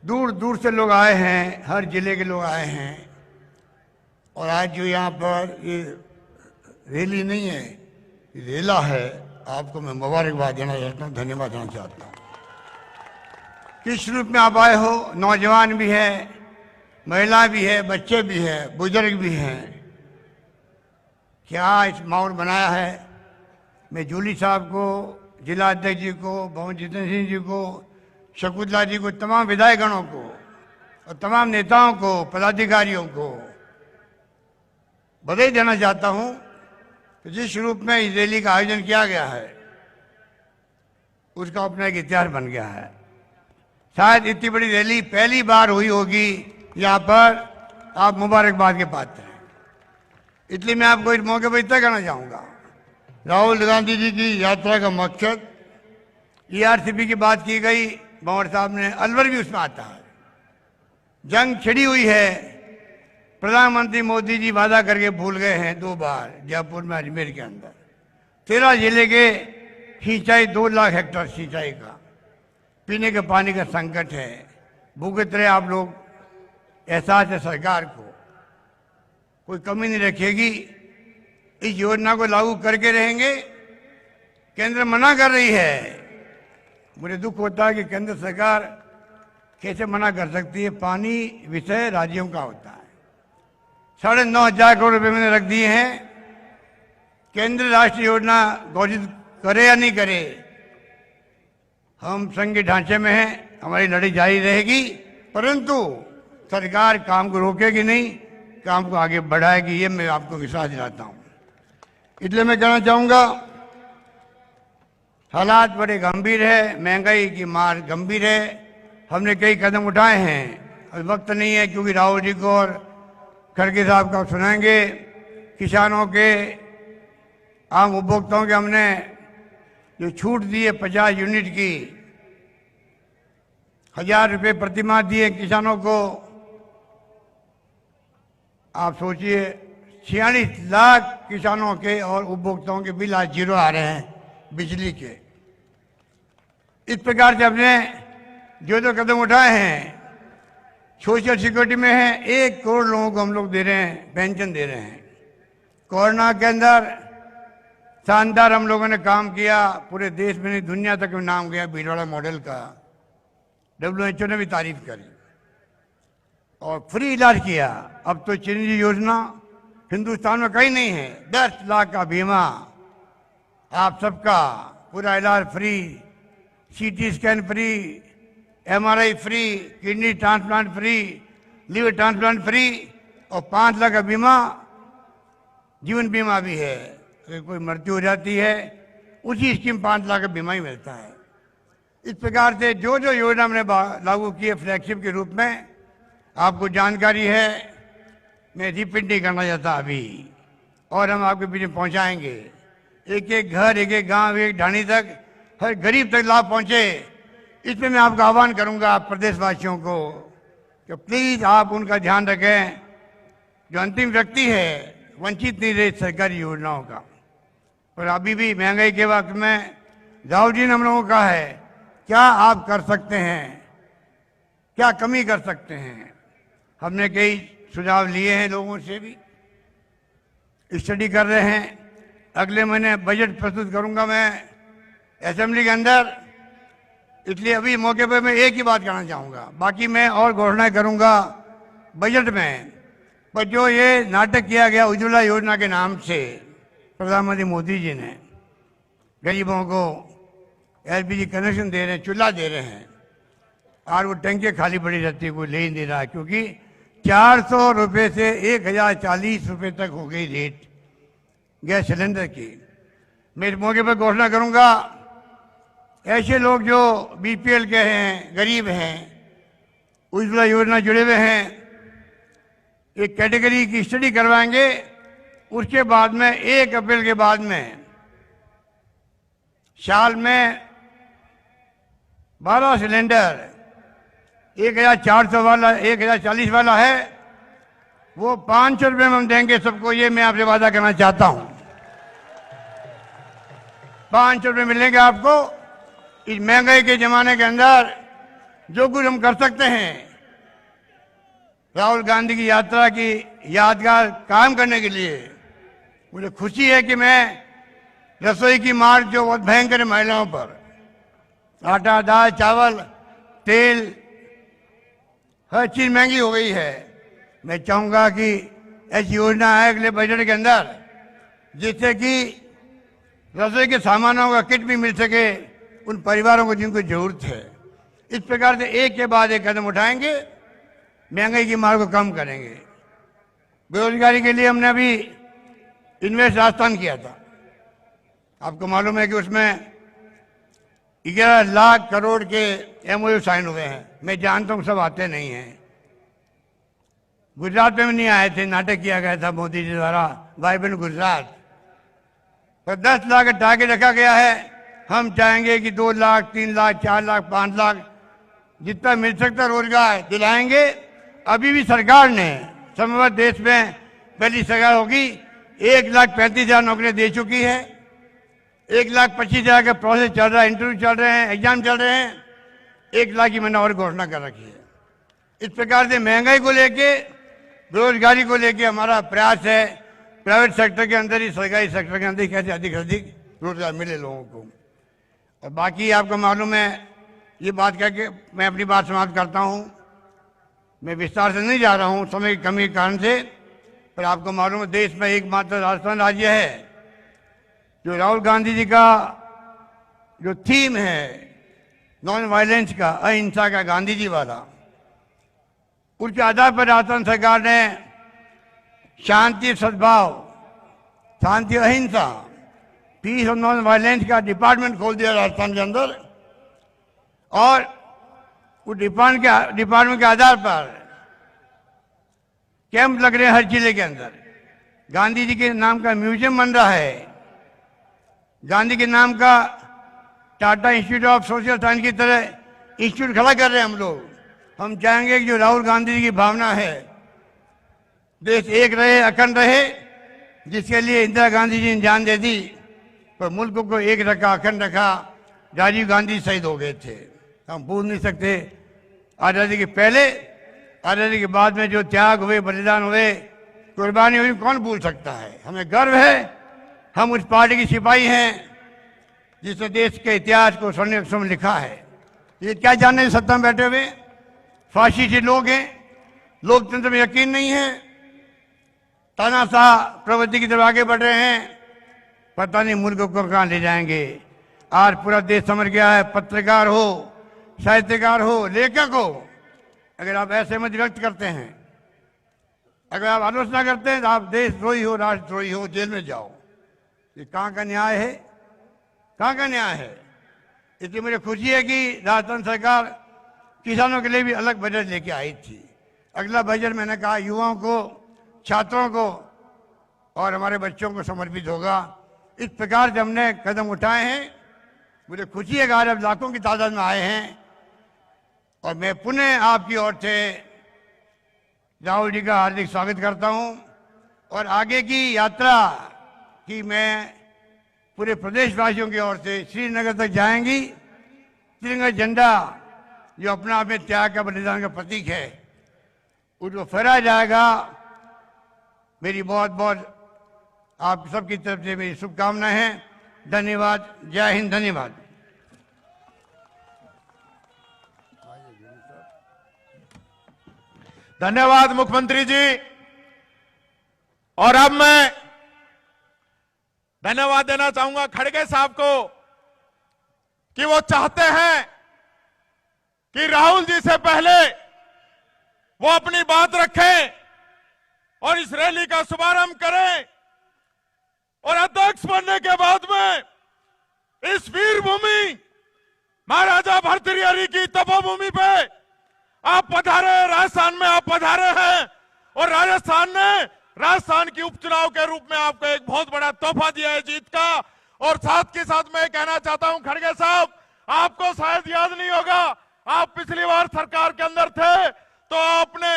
दूर दूर से लोग आए हैं, हर जिले के लोग आए हैं। और आज जो यहाँ पर ये रैली नहीं है, रेला है, आपको मैं मुबारकबाद देना चाहता हूँ, धन्यवाद देना चाहता हूँ। किस रूप में आप आए हो? नौजवान भी है, महिला भी है, बच्चे भी है, बुजुर्ग भी हैं। क्या इस माहौल बनाया है? मैं जूली साहब को, जिला अध्यक्ष जी को, भवन जितेंद्र सिंह जी को, शकुंतला जी को, तमाम विधायकगणों को और तमाम नेताओं को, पदाधिकारियों को बधाई देना चाहता हूं कि जिस रूप में इस रैली का आयोजन किया गया है उसका अपना एक इतिहास बन गया है। शायद इतनी बड़ी रैली पहली बार हुई होगी यहाँ पर। आप मुबारकबाद के पात्र हैं, इसलिए मैं आपको इस मौके पर इतना कहना चाहूँगा, राहुल गांधी जी की यात्रा का मकसद, ईआरसीपी की बात की गई, भंवर साहब ने, अलवर भी उसमें आता है। जंग छिड़ी हुई है, प्रधानमंत्री मोदी जी वादा करके भूल गए हैं 2 बार, जयपुर में, अजमेर के अंदर 13 जिले के सिंचाई 2 लाख हेक्टेयर सिंचाई का, पीने के पानी का संकट है, भुगत रहे आप लोग। एहसास है सरकार को, कोई कमी नहीं रखेगी, इस योजना को लागू करके रहेंगे। केंद्र मना कर रही है, मुझे दुख होता है कि केंद्र सरकार कैसे मना कर सकती है। पानी विषय राज्यों का होता है। 9,500 करोड़ रुपए मैंने रख दिए हैं। केंद्र राष्ट्रीय योजना घोषित करे या नहीं करे, हम संघ के ढांचे में हैं, हमारी लड़ाई जारी रहेगी, परंतु सरकार काम को रोकेगी नहीं, काम को आगे बढ़ाएगी, ये मैं आपको विश्वास दिलाता हूं। इसलिए मैं कहना चाहूंगा हालात बड़े गंभीर है, महंगाई की मार गंभीर है। हमने कई कदम उठाए हैं, अब वक्त नहीं है क्योंकि राहुल जी को और खड़गे साहब का सुनाएंगे। किसानों के, आम उपभोक्ताओं के हमने जो छूट दी है 50 यूनिट की, 1000 रुपये प्रतिमाह दिए किसानों को। आप सोचिए 46 लाख किसानों के और उपभोक्ताओं के बिल आज जीरो आ रहे हैं बिजली के। इस प्रकार से हमने जो कदम उठाए हैं, सोशल सिक्योरिटी में है 1 करोड़ लोगों को हम लोग दे रहे हैं, पेंशन दे रहे हैं। कोरोना के अंदर शानदार हम लोगों ने काम किया, पूरे देश में नहीं दुनिया तक में नाम गया भीलवाड़ा मॉडल का, WHO ने भी तारीफ करी और फ्री इलाज किया। अब तो चिरंजीवी योजना हिंदुस्तान में कहीं नहीं है, 10 लाख का बीमा आप सबका, पूरा इलाज free, CT scan free, MRI free, kidney transplant free, liver transplant free और 5 लाख का बीमा, जीवन बीमा भी है। अगर कोई मृत्यु हो जाती है उसी स्कीम 5 लाख का बीमा ही मिलता है। इस प्रकार से जो योजना हमने लागू की है फ्लैगशिप के रूप में, आपको जानकारी है, मैं रिपीट नहीं करना चाहता अभी, और हम आपके बीच में पहुंचाएंगे। एक एक घर, एक एक गांव, एक ढाणी तक, हर गरीब तक लाभ पहुंचे। इसमें मैं आपका आह्वान करूंगा प्रदेशवासियों को कि प्लीज आप उनका ध्यान रखें। जो अंतिम व्यक्ति है वंचित नहीं रहे सरकारी योजनाओं का। और अभी भी महंगाई के वक्त में राहुल जी ने हम लोगों को कहा है क्या आप कर सकते हैं, क्या कमी कर सकते हैं। हमने कई सुझाव लिए हैं, लोगों से भी स्टडी कर रहे हैं। अगले महीने बजट प्रस्तुत करूंगा मैं असेंबली के अंदर, इसलिए अभी मौके पर मैं एक ही बात कहना चाहूंगा, बाकी मैं और घोषणाएं करूंगा बजट में। पर जो ये नाटक किया गया उज्ज्वला योजना के नाम से, प्रधानमंत्री मोदी जी ने गरीबों को LPG कनेक्शन दे रहे हैं, चूल्हा दे रहे हैं, और वो टंकी खाली पड़ी रहती है, कोई ले ही नहीं रहा, क्योंकि 400 रुपये से 1040 रुपये तक हो गई रेट गैस सिलेंडर की। मैं इस मौके पर घोषणा करूंगा, ऐसे लोग जो BPL के हैं, गरीब हैं, उज्ज्वला योजना जुड़े हुए हैं, एक कैटेगरी की स्टडी करवाएंगे। उसके बाद में 1 अप्रैल के बाद में साल में 12 सिलेंडर, 1400 वाला, 1040 वाला है, वो 500 रुपये में हम देंगे सबको। ये मैं आपसे वादा करना चाहता हूं, 500 रुपये मिलेंगे आपको। इस महंगाई के जमाने के अंदर जो कुछ हम कर सकते हैं राहुल गांधी की यात्रा की यादगार काम करने के लिए, मुझे खुशी है कि मैं रसोई की मार जो बहुत भयंकर है महिलाओं पर, आटा, दाल, चावल, तेल, हर चीज महंगी हो गई है। मैं चाहूंगा कि ऐसी योजना आए अगले बजट के अंदर, जिससे कि रसोई के सामानों का किट भी मिल सके उन परिवारों को जिनको जरूरत है। इस प्रकार से एक के बाद एक कदम उठाएंगे, महंगाई की मार को कम करेंगे। बेरोजगारी के लिए हमने अभी इन्वेस्ट राजस्थान किया था, आपको मालूम है कि उसमें 11 लाख करोड़ के MOU साइन हुए हैं। मैं जानता हूं सब आते नहीं हैं, गुजरात में भी नहीं आए थे, नाटक किया गया था मोदी जी द्वारा, वाइब्रेंट गुजरात पर 10 लाख का टारगेट रखा गया है। हम चाहेंगे कि 2 लाख, 3 लाख, 4 लाख, 5 लाख जितना मिल सकता रोजगार दिलाएंगे। अभी भी सरकार ने समग्र देश में पहली सरकार होगी, 1,35,000 नौकरियां दे चुकी है। 1,25,000 का प्रोसेस चल रहा है, इंटरव्यू चल रहे हैं, एग्जाम चल रहे हैं। 1 लाख की मैंने और घोषणा कर रखी है। इस प्रकार से महंगाई को लेके, बेरोजगारी को लेके हमारा प्रयास है प्राइवेट सेक्टर के अंदर ही, सरकारी सेक्टर के अंदर ही कैसे अधिक से अधिक रोजगार मिले लोगों को। और बाकी आपको मालूम है, ये बात कह के मैं अपनी बात समाप्त करता हूँ। मैं विस्तार से नहीं जा रहा हूँ समय की कमी के कारण से, पर आपको मालूम है देश में एकमात्र राजस्थान राज्य है जो राहुल गांधी जी का जो थीम है नॉन वायलेंस का, अहिंसा का, गांधी जी वाला, उसके आधार पर राजस्थान सरकार ने शांति, सद्भाव, शांति, अहिंसा पीस और नॉन वायलेंस का डिपार्टमेंट खोल दिया राजस्थान के अंदर, और उस डिपार्टमेंट के आधार पर कैंप लग रहे हैं हर जिले के अंदर। गांधी जी के नाम का म्यूजियम बन रहा है, गांधी के नाम का Tata institute of social science की तरह इंस्टीट्यूट खड़ा कर रहे हैं हम लोग। हम चाहेंगे कि जो राहुल गांधी जी की भावना है, देश एक रहे, अखंड रहे, जिसके लिए इंदिरा गांधी जी ने जान दे दी, पर मुल्क को एक रखा, अखंड रखा। राजीव गांधी शहीद हो गए थे, हम भूल नहीं सकते। आज़ादी के पहले, आज़ादी के बाद में जो त्याग हुए, बलिदान हुए, कुर्बानी हुई, कौन भूल सकता है। हमें गर्व है, हम उस पार्टी की सिपाही हैं जिसने देश के इतिहास को स्वर्ण अक्षरों में लिखा है। ये क्या जानने सत्ता में बैठे हुए फाशिस्ट लोग हैं, लोकतंत्र में यकीन नहीं है, तानाशाह प्रवृत्ति की तरफ आगे बढ़ रहे हैं, पता नहीं मुल्क को कहां ले जाएंगे। आज पूरा देश समझ गया है, पत्रकार हो, साहित्यकार हो, लेखक हो, अगर आप असहमति व्यक्त करते हैं, अगर आप आलोचना करते हैं, तो आप देशद्रोही हो, राष्ट्रद्रोही हो, जेल में जाओ। ये कहाँ का न्याय है, कहाँ का न्याय है। इसलिए मुझे खुशी है कि राजस्थान सरकार किसानों के लिए भी अलग बजट लेके आई थी। अगला बजट मैंने कहा युवाओं को, छात्रों को और हमारे बच्चों को समर्पित होगा। इस प्रकार से हमने कदम उठाए हैं। मुझे खुशी है कि आज अब लाखों की तादाद में आए हैं, और मैं पुनः आपकी ओर से राहुल जी का हार्दिक स्वागत करता हूं। और आगे की यात्रा की मैं पूरे प्रदेशवासियों की ओर से श्रीनगर तक जाएंगी। तिरंगा झंडा जो अपना आप में त्याग का, बलिदान का प्रतीक है, उसको फहराया जाएगा। मेरी बहुत बहुत आप सबकी तरफ से मेरी शुभकामनाएं हैं। धन्यवाद। जय हिंद। धन्यवाद। धन्यवाद मुख्यमंत्री जी। और अब मैं धन्यवाद देना चाहूंगा खड़गे साहब को कि वो चाहते हैं कि राहुल जी से पहले वो अपनी बात रखें और इस रैली का शुभारंभ करें, और अध्यक्ष बनने के बाद में इस वीर भूमि महाराजा भर्तृहरि की तपोभूमि पे आप पधारे, राजस्थान में आप पधारे हैं, और राजस्थान की उपचुनाव के रूप में आपको एक बहुत बड़ा तोहफा दिया है जीत का। और साथ के साथ मैं कहना चाहता हूं खड़गे साहब, आपको शायद याद नहीं होगा, आप पिछली बार सरकार के अंदर थे तो आपने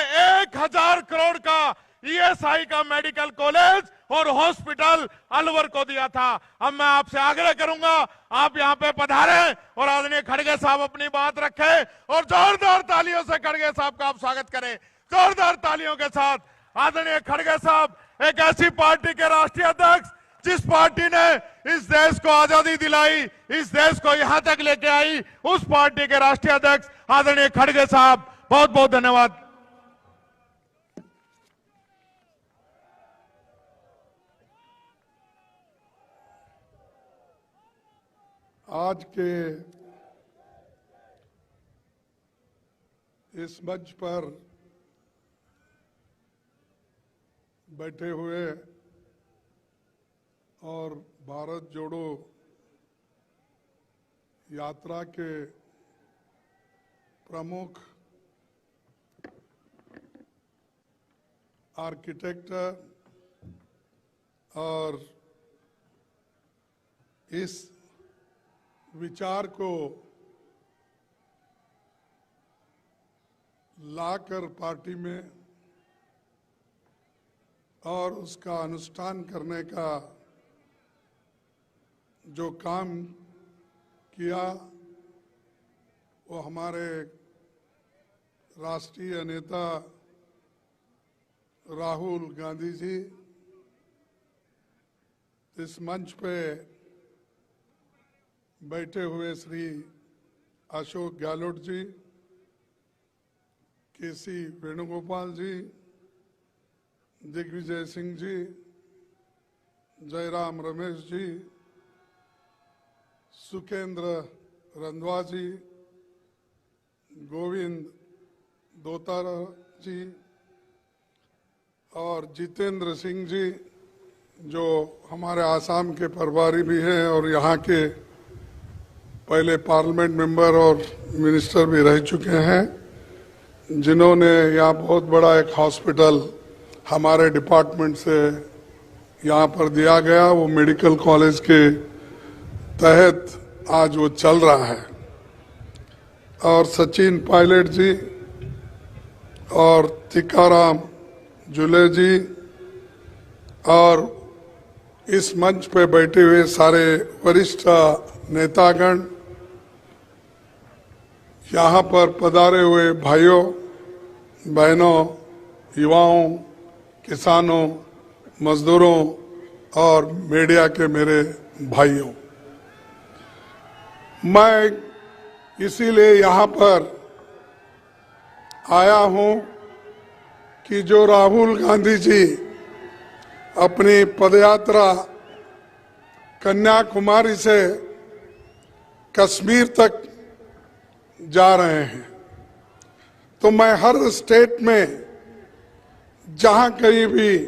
1000 करोड़ का ईएसआई का मेडिकल कॉलेज और हॉस्पिटल अलवर को दिया था। अब मैं आपसे आग्रह करूंगा आप यहां पे पधारें और आदरणीय खड़गे साहब अपनी बात रखें और जोरदार तालियों से खड़गे साहब का आप स्वागत करें। जोरदार तालियों के साथ आदरणीय खड़गे साहब एक ऐसी पार्टी के राष्ट्रीय अध्यक्ष जिस पार्टी ने इस देश को आजादी दिलाई, इस देश को यहां तक लेके आई, उस पार्टी के राष्ट्रीय अध्यक्ष आदरणीय खड़गे साहब, बहुत बहुत धन्यवाद। आज के इस मंच पर बैठे हुए और भारत जोड़ो यात्रा के प्रमुख आर्किटेक्ट और इस विचार को लाकर पार्टी में और उसका अनुष्ठान करने का जो काम किया वो हमारे राष्ट्रीय नेता राहुल गांधी जी इस मंच पे बैठे हुए श्री अशोक गहलोत जी, केसी वेणुगोपाल जी, दिग्विजय सिंह जी, जयराम रमेश जी, सुकेंद्र रंधवा जी, गोविंद दोतारा जी और जितेंद्र सिंह जी, जो हमारे आसाम के प्रभारी भी हैं और यहाँ के पहले पार्लियामेंट मेंबर और मिनिस्टर भी रह चुके हैं, जिन्होंने यहाँ बहुत बड़ा एक हॉस्पिटल हमारे डिपार्टमेंट से यहाँ पर दिया गया, वो मेडिकल कॉलेज के तहत आज वो चल रहा है। और सचिन पायलट जी और टीकाराम जुले जी और इस मंच पे बैठे हुए सारे वरिष्ठ नेतागण, यहाँ पर पधारे हुए भाइयों बहनों, युवाओं, किसानों, मजदूरों और मीडिया के मेरे भाइयों, मैं इसीलिए यहाँ पर आया हूँ कि जो राहुल गांधी जी अपनी पदयात्रा कन्याकुमारी से कश्मीर तक जा रहे हैं, तो मैं हर स्टेट में जहां कहीं भी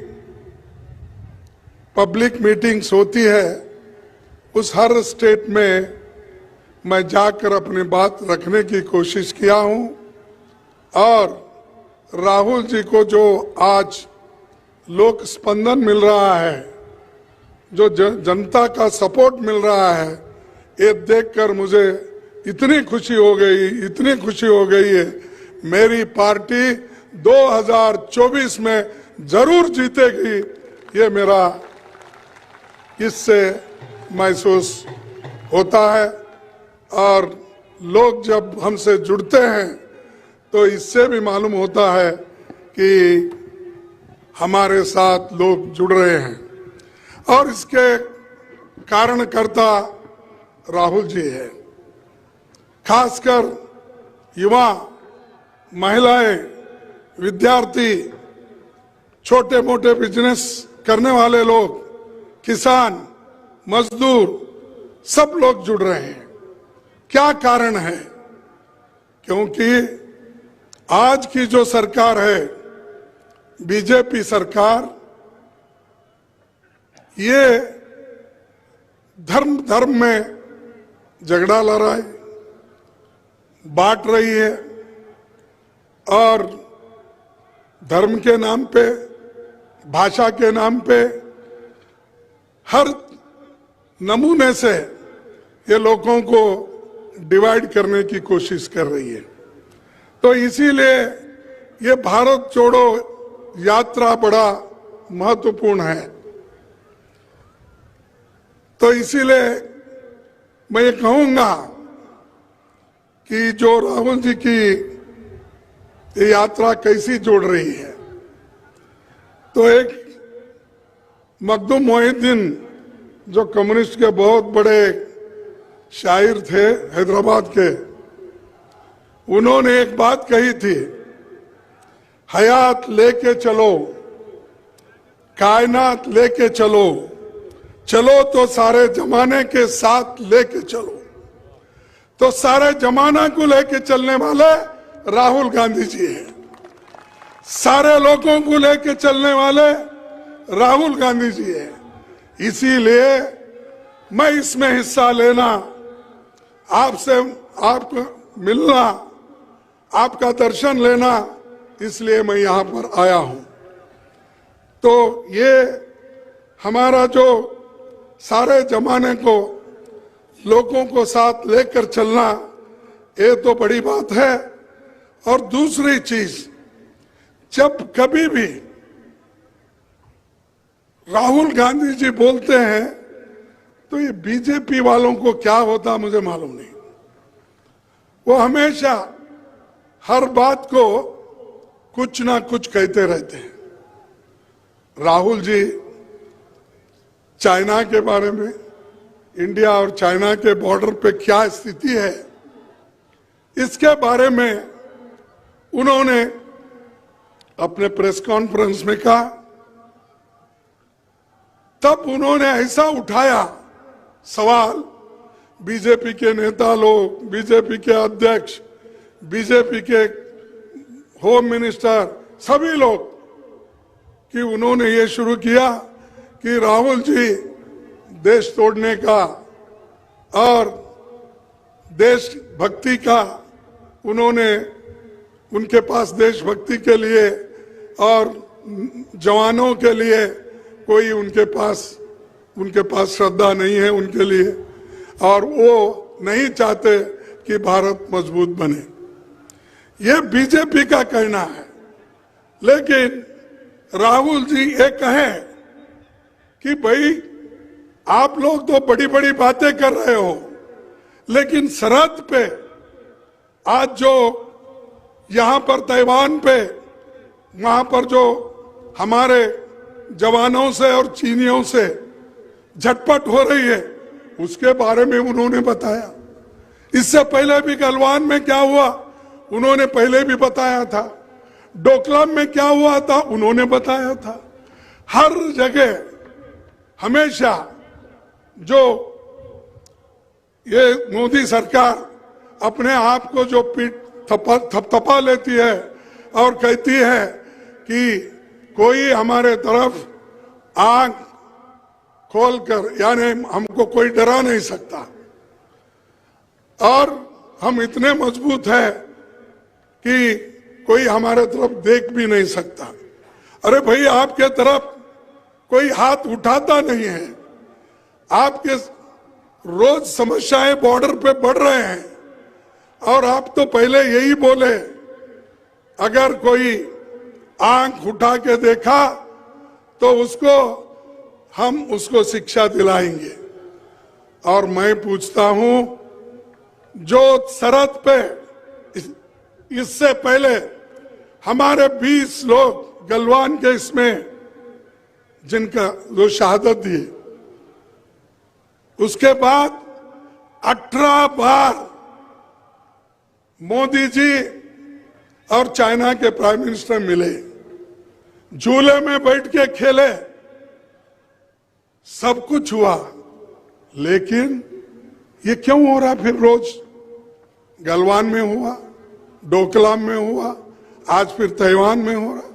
पब्लिक मीटिंग्स होती है, उस हर स्टेट में मैं जाकर अपनी बात रखने की कोशिश किया हूं। और राहुल जी को जो आज लोक स्पंदन मिल रहा है, जो जनता का सपोर्ट मिल रहा है, ये देखकर मुझे इतनी खुशी हो गई है। मेरी पार्टी 2024 में जरूर जीतेगी, ये मेरा इससे महसूस होता है। और लोग जब हमसे जुड़ते हैं तो इससे भी मालूम होता है कि हमारे साथ लोग जुड़ रहे हैं और इसके कारणकर्ता राहुल जी है। खासकर युवा, महिलाएं, विद्यार्थी, छोटे मोटे बिजनेस करने वाले लोग, किसान, मजदूर, सब लोग जुड़ रहे हैं। क्या कारण है? क्योंकि आज की जो सरकार है, बीजेपी सरकार, ये धर्म में झगड़ा लड़ा है, बांट रही है और धर्म के नाम पे, भाषा के नाम पे हर नमूने से ये लोगों को डिवाइड करने की कोशिश कर रही है। तो इसीलिए ये भारत जोड़ो यात्रा बड़ा महत्वपूर्ण है। तो इसीलिए मैं ये कहूंगा कि जो राहुल जी की ये यात्रा कैसी जोड़ रही है, तो एक मखदूम मोहिउद्दीन जो कम्युनिस्ट के बहुत बड़े शायर थे हैदराबाद के, उन्होंने एक बात कही थी, हयात लेके चलो, कायनात लेके चलो, चलो तो सारे जमाने के साथ लेके चलो। तो सारे जमाना को लेके चलने वाले राहुल गांधी जी हैं, सारे लोगों को लेके चलने वाले राहुल गांधी जी हैं। इसीलिए मैं इसमें हिस्सा लेना, आपसे आपको मिलना, आपका दर्शन लेना, इसलिए मैं यहाँ पर आया हूँ। तो ये हमारा जो सारे जमाने को लोगों को साथ लेकर चलना, ये तो बड़ी बात है। और दूसरी चीज, जब कभी भी राहुल गांधी जी बोलते हैं तो ये बीजेपी वालों को क्या होता मुझे मालूम नहीं। वो हमेशा हर बात को कुछ ना कुछ कहते रहते हैं। राहुल जी चाइना के बारे में, इंडिया और चाइना के बॉर्डर पे क्या स्थिति है, इसके बारे में उन्होंने अपने प्रेस कॉन्फ्रेंस में कहा। तब उन्होंने ऐसा उठाया सवाल, बीजेपी के नेता लोग, बीजेपी के अध्यक्ष, बीजेपी के होम मिनिस्टर, सभी लोग, कि उन्होंने ये शुरू किया कि राहुल जी देश तोड़ने का और देशभक्ति का उनके पास देशभक्ति के लिए और जवानों के लिए कोई उनके पास श्रद्धा नहीं है उनके लिए, और वो नहीं चाहते कि भारत मजबूत बने। ये बीजेपी का कहना है। लेकिन राहुल जी ये कहें कि भाई आप लोग तो बड़ी बड़ी बातें कर रहे हो, लेकिन सरहद पे आज जो यहां पर ताइवान पे वहां पर जो हमारे जवानों से और चीनियों से झटपट हो रही है उसके बारे में उन्होंने बताया। इससे पहले भी गलवान में क्या हुआ उन्होंने पहले भी बताया था, डोकलाम में क्या हुआ था उन्होंने बताया था। हर जगह हमेशा जो ये मोदी सरकार अपने आप को जो पीठ थपथपा लेती है और कहती है कि कोई हमारे तरफ आंख खोलकर, यानी हमको कोई डरा नहीं सकता और हम इतने मजबूत हैं कि कोई हमारे तरफ देख भी नहीं सकता। अरे भाई आपके तरफ कोई हाथ उठाता नहीं है। आपके रोज समस्याएं बॉर्डर पे बढ़ रहे हैं और आप तो पहले यही बोले अगर कोई आंख उठा के देखा तो हम उसको शिक्षा दिलाएंगे। और मैं पूछता हूं जो सरहद पे इससे पहले हमारे 20 लोग गलवान के इसमें जिनका जो शहादत दिए, उसके बाद 18 बार मोदी जी और चाइना के प्राइम मिनिस्टर मिले, झूले में बैठ के खेले, सब कुछ हुआ, लेकिन ये क्यों हो रहा? फिर रोज गलवान में हुआ, डोकलाम में हुआ, आज फिर ताइवान में हो रहा।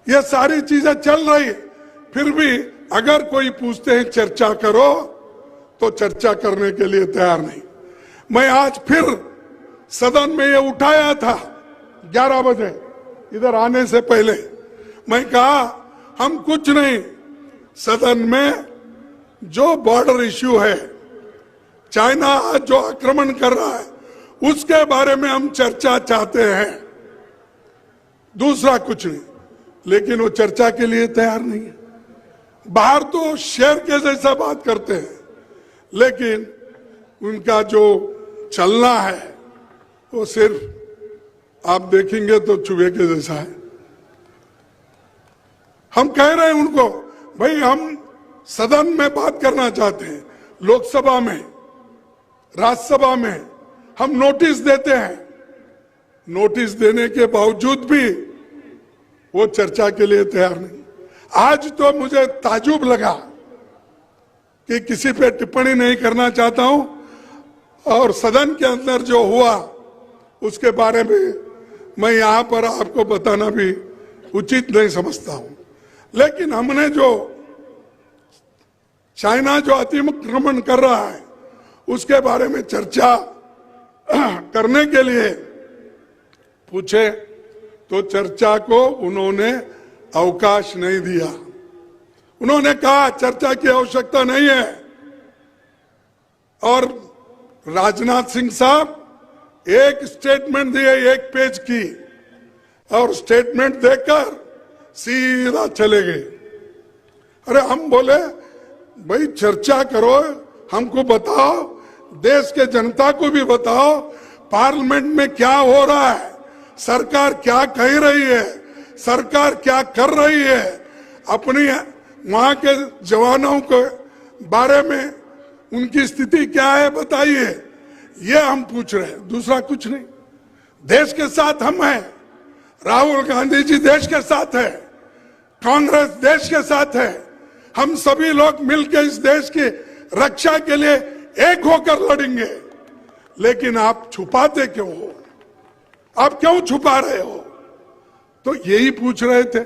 ये सारी चीजें चल रही, फिर भी अगर कोई पूछते हैं चर्चा करो तो चर्चा करने के लिए तैयार नहीं। मैं आज फिर सदन में ये उठाया था 11 बजे इधर आने से पहले। मैं कहा हम कुछ नहीं, सदन में जो बॉर्डर इश्यू है, चाइना आज जो आक्रमण कर रहा है उसके बारे में हम चर्चा चाहते हैं, दूसरा कुछ नहीं। लेकिन वो चर्चा के लिए तैयार नहीं है। बाहर तो शेर के जैसा बात करते हैं, लेकिन उनका जो चलना है वो सिर्फ आप देखेंगे तो चूहे के जैसा है। हम कह रहे हैं उनको, भाई हम सदन में बात करना चाहते हैं, लोकसभा में, राज्यसभा में हम नोटिस देते हैं, नोटिस देने के बावजूद भी वो चर्चा के लिए तैयार नहीं। आज तो मुझे ताजुब लगा कि किसी पे टिप्पणी नहीं करना चाहता हूं और सदन के अंदर जो हुआ उसके बारे में मैं यहां पर आपको बताना भी उचित नहीं समझता हूं। लेकिन हमने जो चाइना जो अतिक्रमण कर रहा है उसके बारे में चर्चा करने के लिए पूछे तो चर्चा को उन्होंने अवकाश नहीं दिया। उन्होंने कहा चर्चा की आवश्यकता नहीं है। और राजनाथ सिंह साहब एक स्टेटमेंट दिए 1 पेज की, और स्टेटमेंट देकर सीधा चले गए। अरे हम बोले भाई चर्चा करो, हमको बताओ, देश के जनता को भी बताओ पार्लियामेंट में क्या हो रहा है, सरकार क्या कह रही है, सरकार क्या कर रही है, अपनी वहां के जवानों के बारे में उनकी स्थिति क्या है बताइए। ये हम पूछ रहे हैं, दूसरा कुछ नहीं। देश के साथ हम हैं, राहुल गांधी जी देश के साथ है, कांग्रेस देश के साथ है। हम सभी लोग मिलकर इस देश की रक्षा के लिए एक होकर लड़ेंगे। लेकिन आप छुपाते क्यों हो? आप क्यों छुपा रहे हो? तो यही पूछ रहे थे।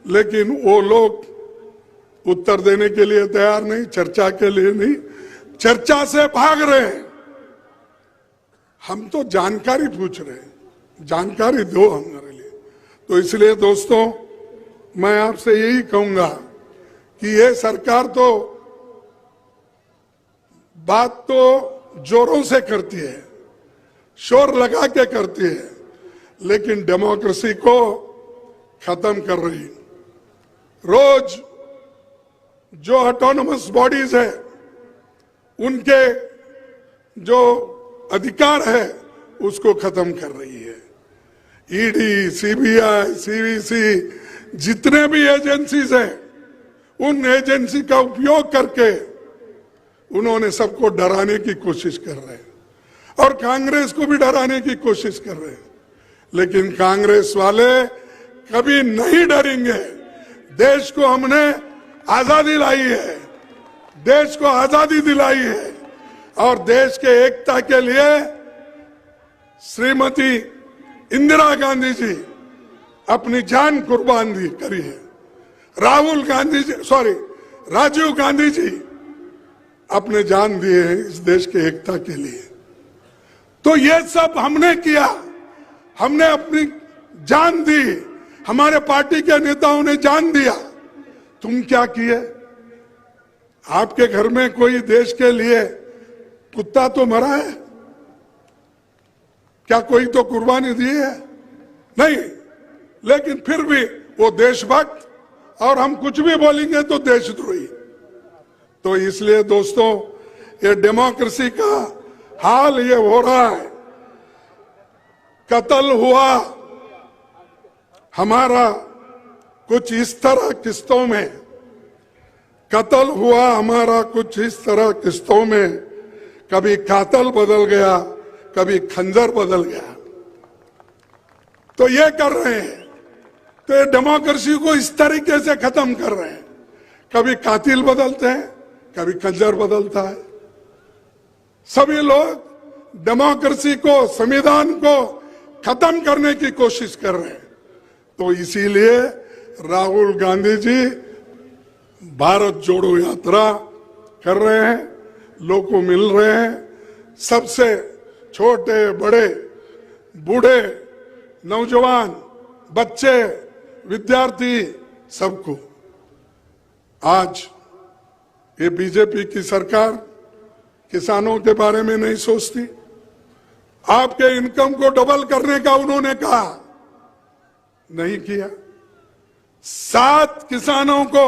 लेकिन वो लोग उत्तर देने के लिए तैयार नहीं, चर्चा के लिए नहीं, चर्चा से भाग रहे हैं। हम तो जानकारी पूछ रहे हैं, जानकारी दो हमारे लिए। तो इसलिए दोस्तों, मैं आपसे यही कहूंगा कि ये सरकार तो बात तो जोरों से करती है, शोर लगा के करती है, लेकिन डेमोक्रेसी को खत्म कर रही है। रोज जो ऑटोनमस बॉडीज है, उनके जो अधिकार है, उसको खत्म कर रही है। ईडी, सीबीआई, सीवीसी, जितने भी एजेंसीज हैं, उन एजेंसी का उपयोग करके उन्होंने सबको डराने की कोशिश कर रहे हैं और कांग्रेस को भी डराने की कोशिश कर रहे हैं। लेकिन कांग्रेस वाले कभी नहीं डरेंगे। देश को हमने आजादी लाई है, देश को आजादी दिलाई है और देश के एकता के लिए श्रीमती इंदिरा गांधी जी अपनी जान कुर्बान करी है। राजीव गांधी जी अपने जान दिए हैं इस देश के एकता के लिए। तो ये सब हमने किया, हमने अपनी जान दी, हमारे पार्टी के नेताओं ने जान दिया। तुम क्या किए? आपके घर में कोई देश के लिए कुत्ता तो मरा है? क्या कोई तो कुर्बानी दी है? नहीं। लेकिन फिर भी वो देशभक्त, और हम कुछ भी बोलेंगे तो देशद्रोही। तो इसलिए दोस्तों, ये डेमोक्रेसी का हाल ये हो रहा है। कत्ल हुआ हमारा कुछ इस तरह किस्तों में, कत्ल हुआ हमारा कुछ इस तरह किस्तों में, कभी कातल बदल गया, कभी खंजर बदल गया। तो ये कर रहे हैं, तो ये डेमोक्रेसी को इस तरीके से खत्म कर रहे हैं। कभी कातिल बदलते हैं, कभी खंजर बदलता है। सभी लोग डेमोक्रेसी को, संविधान को खत्म करने की कोशिश कर रहे हैं। तो इसीलिए राहुल गांधी जी भारत जोड़ो यात्रा कर रहे हैं, लोगों को मिल रहे हैं, सबसे छोटे बड़े, बूढ़े, नौजवान, बच्चे, विद्यार्थी, सबको। आज ये बीजेपी की सरकार किसानों के बारे में नहीं सोचती। आपके इनकम को डबल करने का उन्होंने कहा, नहीं किया। 7 किसानों को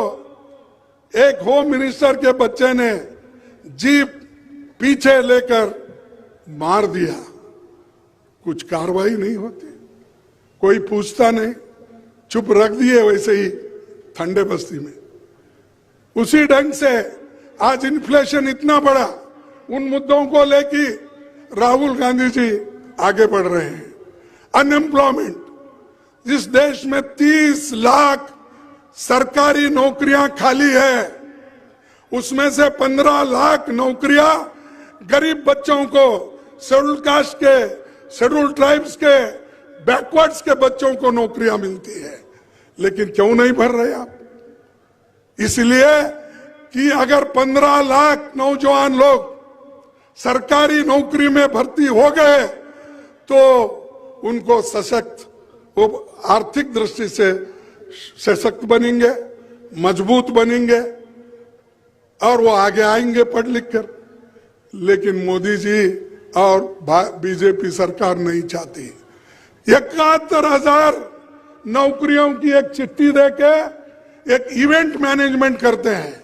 एक होम मिनिस्टर के बच्चे ने जीप पीछे लेकर मार दिया, कुछ कार्रवाई नहीं होती, कोई पूछता नहीं, चुप रख दिए वैसे ही ठंडे बस्ती में। उसी ढंग से आज इन्फ्लेशन इतना बड़ा, उन मुद्दों को लेके राहुल गांधी जी आगे बढ़ रहे हैं। अनएम्प्लॉयमेंट, जिस देश में 30 लाख सरकारी नौकरियां खाली है, उसमें से 15 लाख नौकरियां गरीब बच्चों को, शेड्यूल कास्ट के, शेड्यूल ट्राइब्स के, बैकवर्ड्स के बच्चों को नौकरियां मिलती है। लेकिन क्यों नहीं भर रहे आप? इसलिए कि अगर 15 लाख नौजवान लोग सरकारी नौकरी में भर्ती हो गए तो उनको सशक्त, वो आर्थिक दृष्टि से सशक्त बनेंगे, मजबूत बनेंगे और वो आगे आएंगे पढ़ लिख कर। लेकिन मोदी जी और बीजेपी सरकार नहीं चाहती। 71,000 नौकरियों की एक चिट्ठी देके एक इवेंट मैनेजमेंट करते हैं,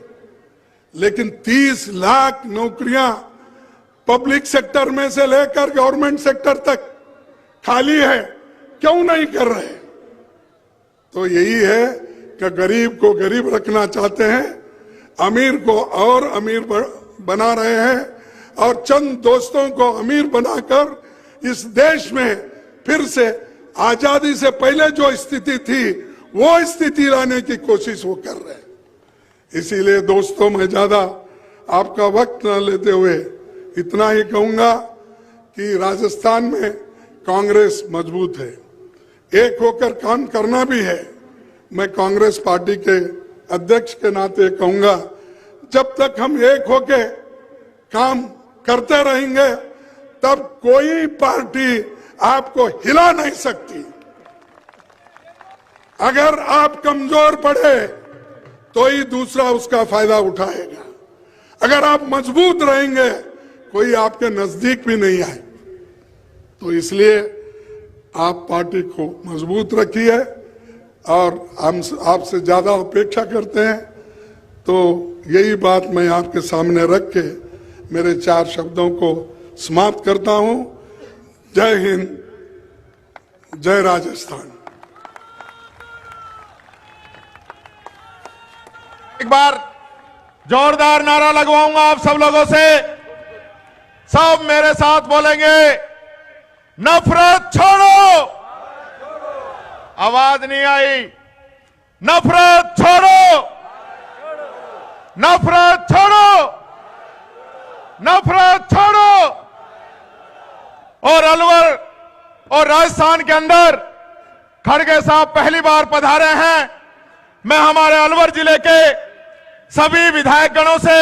लेकिन 30 लाख नौकरियां पब्लिक सेक्टर में से लेकर गवर्नमेंट सेक्टर तक खाली है, क्यों नहीं कर रहे? तो यही है कि गरीब को गरीब रखना चाहते हैं, अमीर को और अमीर बना रहे हैं और चंद दोस्तों को अमीर बनाकर इस देश में फिर से आजादी से पहले जो स्थिति थी वो स्थिति लाने की कोशिश वो कर रहे हैं। इसीलिए दोस्तों, मैं ज्यादा आपका वक्त न लेते हुए इतना ही कहूंगा कि राजस्थान में कांग्रेस मजबूत है, एक होकर काम करना भी है। मैं कांग्रेस पार्टी के अध्यक्ष के नाते कहूंगा, जब तक हम एक होके काम करते रहेंगे तब कोई पार्टी आपको हिला नहीं सकती। अगर आप कमजोर पड़े तो ही दूसरा उसका फायदा उठाएगा। अगर आप मजबूत रहेंगे कोई आपके नजदीक भी नहीं आए। तो इसलिए आप पार्टी को मजबूत रखिए और हम आपसे ज्यादा अपेक्षा करते हैं। तो यही बात मैं आपके सामने रख के मेरे 4 शब्दों को समाप्त करता हूं। जय हिंद, जय राजस्थान। एक बार जोरदार नारा लगवाऊंगा आप सब लोगों से। सब मेरे साथ बोलेंगे, नफरत छोड़ो। आवाज नहीं आई। नफरत छोड़ो, नफरत छोड़ो, नफरत छोड़ो। और अलवर और राजस्थान के अंदर खड़गे साहब पहली बार पधारे हैं। मैं हमारे अलवर जिले के सभी विधायक गणों से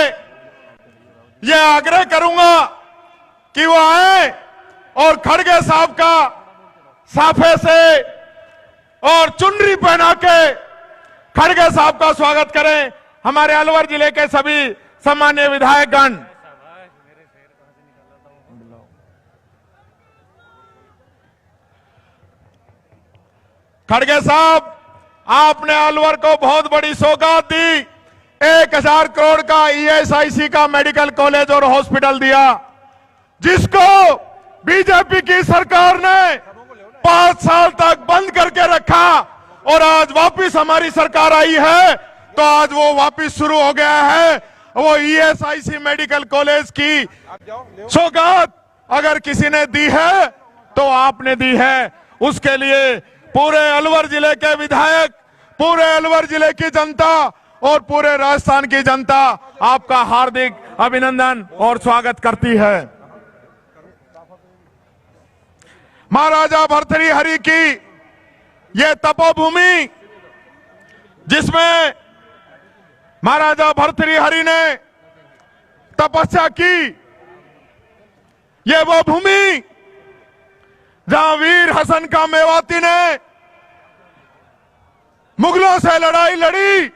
यह आग्रह करूंगा कि वो आए और खड़गे साहब का साफे से और चुनरी पहना के खड़गे साहब का स्वागत करें। हमारे अलवर जिले के सभी सम्मान्य विधायक गण। खड़गे साहब, आपने अलवर को बहुत बड़ी सौगात दी। 1000 करोड़ का ESIC का मेडिकल कॉलेज और हॉस्पिटल दिया, जिसको बीजेपी की सरकार ने 5 साल तक बंद करके रखा। और आज वापिस हमारी सरकार आई है तो आज वो वापिस शुरू हो गया है। वो ESIC मेडिकल कॉलेज की सौगात अगर किसी ने दी है तो आपने दी है। उसके लिए पूरे अलवर जिले के विधायक, पूरे अलवर जिले की जनता और पूरे राजस्थान की जनता आपका हार्दिक अभिनंदन और स्वागत करती है। महाराजा भर्तृहरि की यह तपोभूमि, जिसमें महाराजा भर्तृहरि ने तपस्या की, यह वो भूमि जहां वीर हसन का मेवाती ने मुगलों से लड़ाई लड़ी।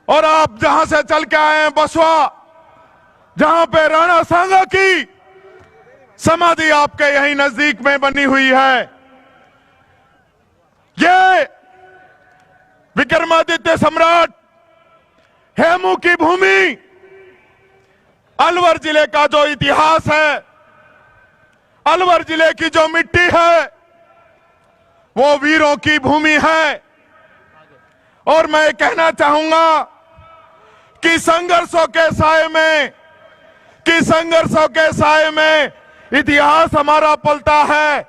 और आप जहां से चल के आए हैं बसवा, जहां पे राणा सांगा की समाधि आपके यहीं नजदीक में बनी हुई है। ये विक्रमादित्य सम्राट हेमू की भूमि, अलवर जिले का जो इतिहास है, अलवर जिले की जो मिट्टी है, वो वीरों की भूमि है। और मैं कहना चाहूंगा कि संघर्षों के साए में इतिहास हमारा पलता है।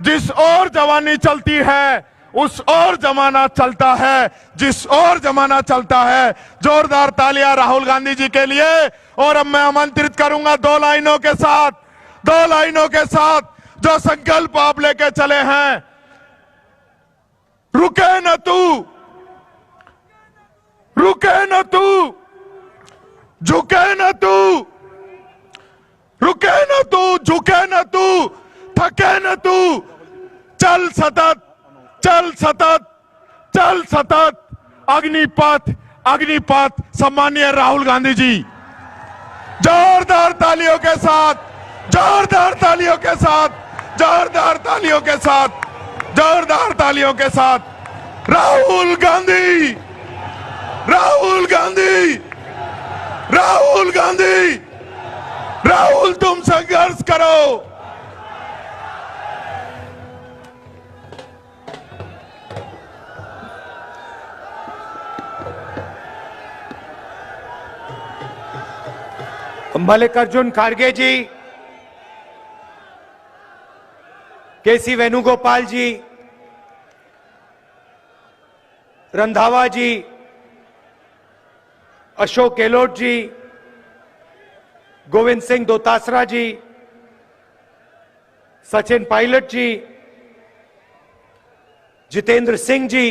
जिस ओर जवानी चलती है उस ओर जमाना चलता है, जिस ओर जमाना चलता है। जोरदार तालियां राहुल गांधी जी के लिए। और अब मैं आमंत्रित करूंगा 2 लाइनों के साथ जो संकल्प आप लेके चले हैं, रुके न तू, रुके न तू, झुके न तू, रुके न तू, झुके न तू, थके न तू, चल सतत, चल सतत, चल सतत, अग्निपथ, अग्निपथ। सम्मानीय राहुल गांधी जी, जोरदार तालियों के साथ, जोरदार तालियों के साथ, जोरदार तालियों के साथ, जोरदार तालियों के साथ। राहुल गांधी, राहुल गांधी, राहुल गांधी, राहुल तुम संघर्ष करो। मल्लिकार्जुन खड़गे जी, केसी वेणुगोपाल जी, रंधावा जी, अशोक गहलोत जी, गोविंद सिंह दोतासरा जी, सचिन पायलट जी, जितेंद्र सिंह जी,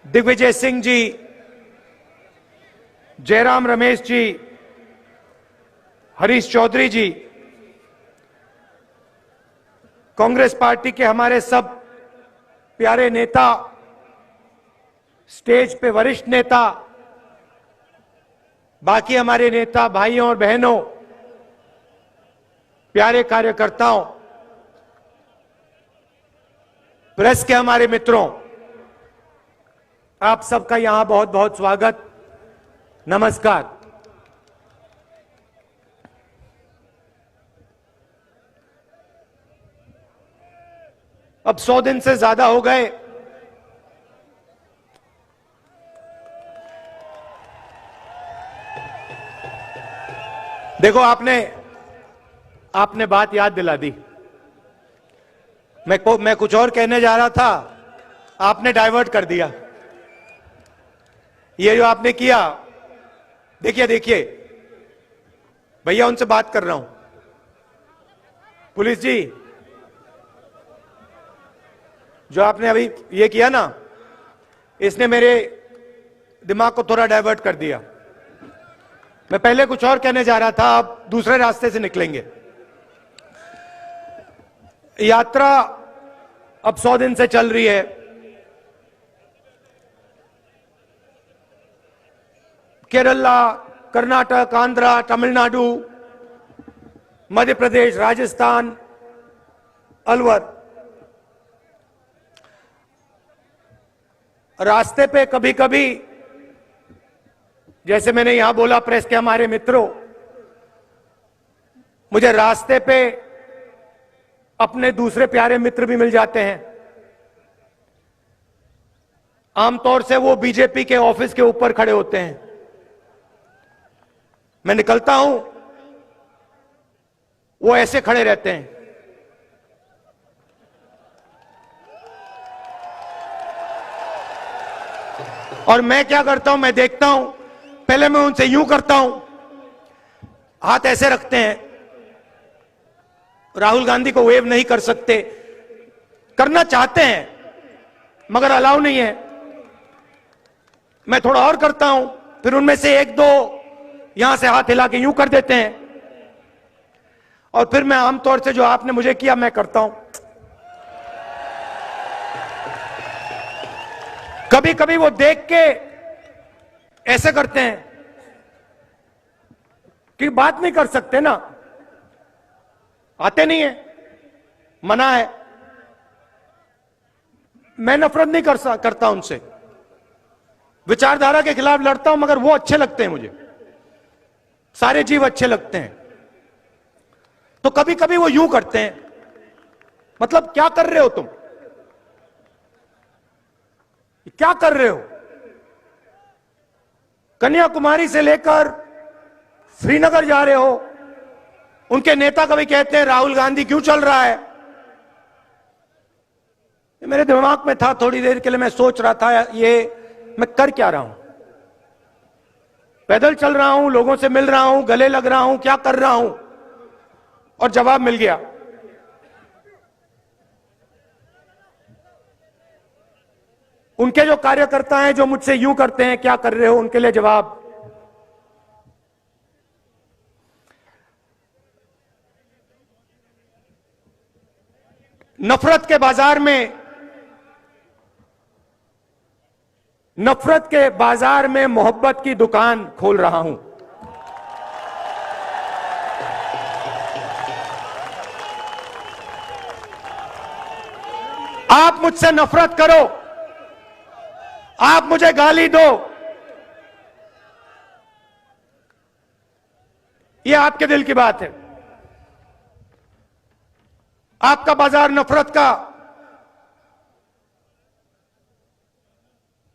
दिग्विजय सिंह जी, जयराम रमेश जी, हरीश चौधरी जी, कांग्रेस पार्टी के हमारे सब प्यारे नेता, स्टेज पे वरिष्ठ नेता, बाकी हमारे नेता भाइयों और बहनों, प्यारे कार्यकर्ताओं, प्रेस के हमारे मित्रों, आप सबका यहां बहुत बहुत स्वागत, नमस्कार। अब 100 दिन से ज्यादा हो गए देखो, आपने बात याद दिला दी। मैं कुछ और कहने जा रहा था, आपने डाइवर्ट कर दिया। ये जो आपने किया, देखिए भैया, उनसे बात कर रहा हूं। पुलिस जी, जो आपने अभी ये किया ना, इसने मेरे दिमाग को थोड़ा डाइवर्ट कर दिया। मैं पहले कुछ और कहने जा रहा था, अब दूसरे रास्ते से निकलेंगे। यात्रा अब 100 दिन से चल रही है। केरला, कर्नाटक, आंध्रा, तमिलनाडु, मध्य प्रदेश, राजस्थान, अलवर। रास्ते पे कभी कभी, जैसे मैंने यहां बोला, प्रेस के हमारे मित्रों, मुझे रास्ते पे अपने दूसरे प्यारे मित्र भी मिल जाते हैं। आमतौर से वो बीजेपी के ऑफिस के ऊपर खड़े होते हैं। मैं निकलता हूं, वो ऐसे खड़े रहते हैं। और मैं क्या करता हूं, मैं देखता हूं, पहले मैं उनसे यूं करता हूं, हाथ ऐसे रखते हैं। राहुल गांधी को वेव नहीं कर सकते, करना चाहते हैं मगर अलाउ नहीं है। मैं थोड़ा और करता हूं, फिर उनमें से एक दो यहां से हाथ हिला के यूं कर देते हैं, और फिर मैं आमतौर से जो आपने मुझे किया मैं करता हूं। कभी कभी वो देख के ऐसे करते हैं कि बात नहीं कर सकते ना, आते नहीं है, मना है। मैं नफरत नहीं करता उनसे, विचारधारा के खिलाफ लड़ता हूं, मगर वो अच्छे लगते हैं मुझे, सारे जीव अच्छे लगते हैं। तो कभी कभी वो यूं करते हैं, मतलब क्या कर रहे हो तुम, क्या कर रहे हो? कन्याकुमारी से लेकर श्रीनगर जा रहे हो। उनके नेता कभी कहते हैं राहुल गांधी क्यों चल रहा है। मेरे दिमाग में था, थोड़ी देर के लिए मैं सोच रहा था, ये मैं कर क्या रहा हूं? पैदल चल रहा हूं, लोगों से मिल रहा हूं, गले लग रहा हूं, क्या कर रहा हूं? और जवाब मिल गया। उनके जो कार्यकर्ता हैं, जो मुझसे यूं करते हैं क्या कर रहे हो, उनके लिए जवाब, नफरत के बाजार में मोहब्बत की दुकान खोल रहा हूं। आप मुझसे नफरत करो, आप मुझे गाली दो, ये आपके दिल की बात है। आपका बाजार नफरत का,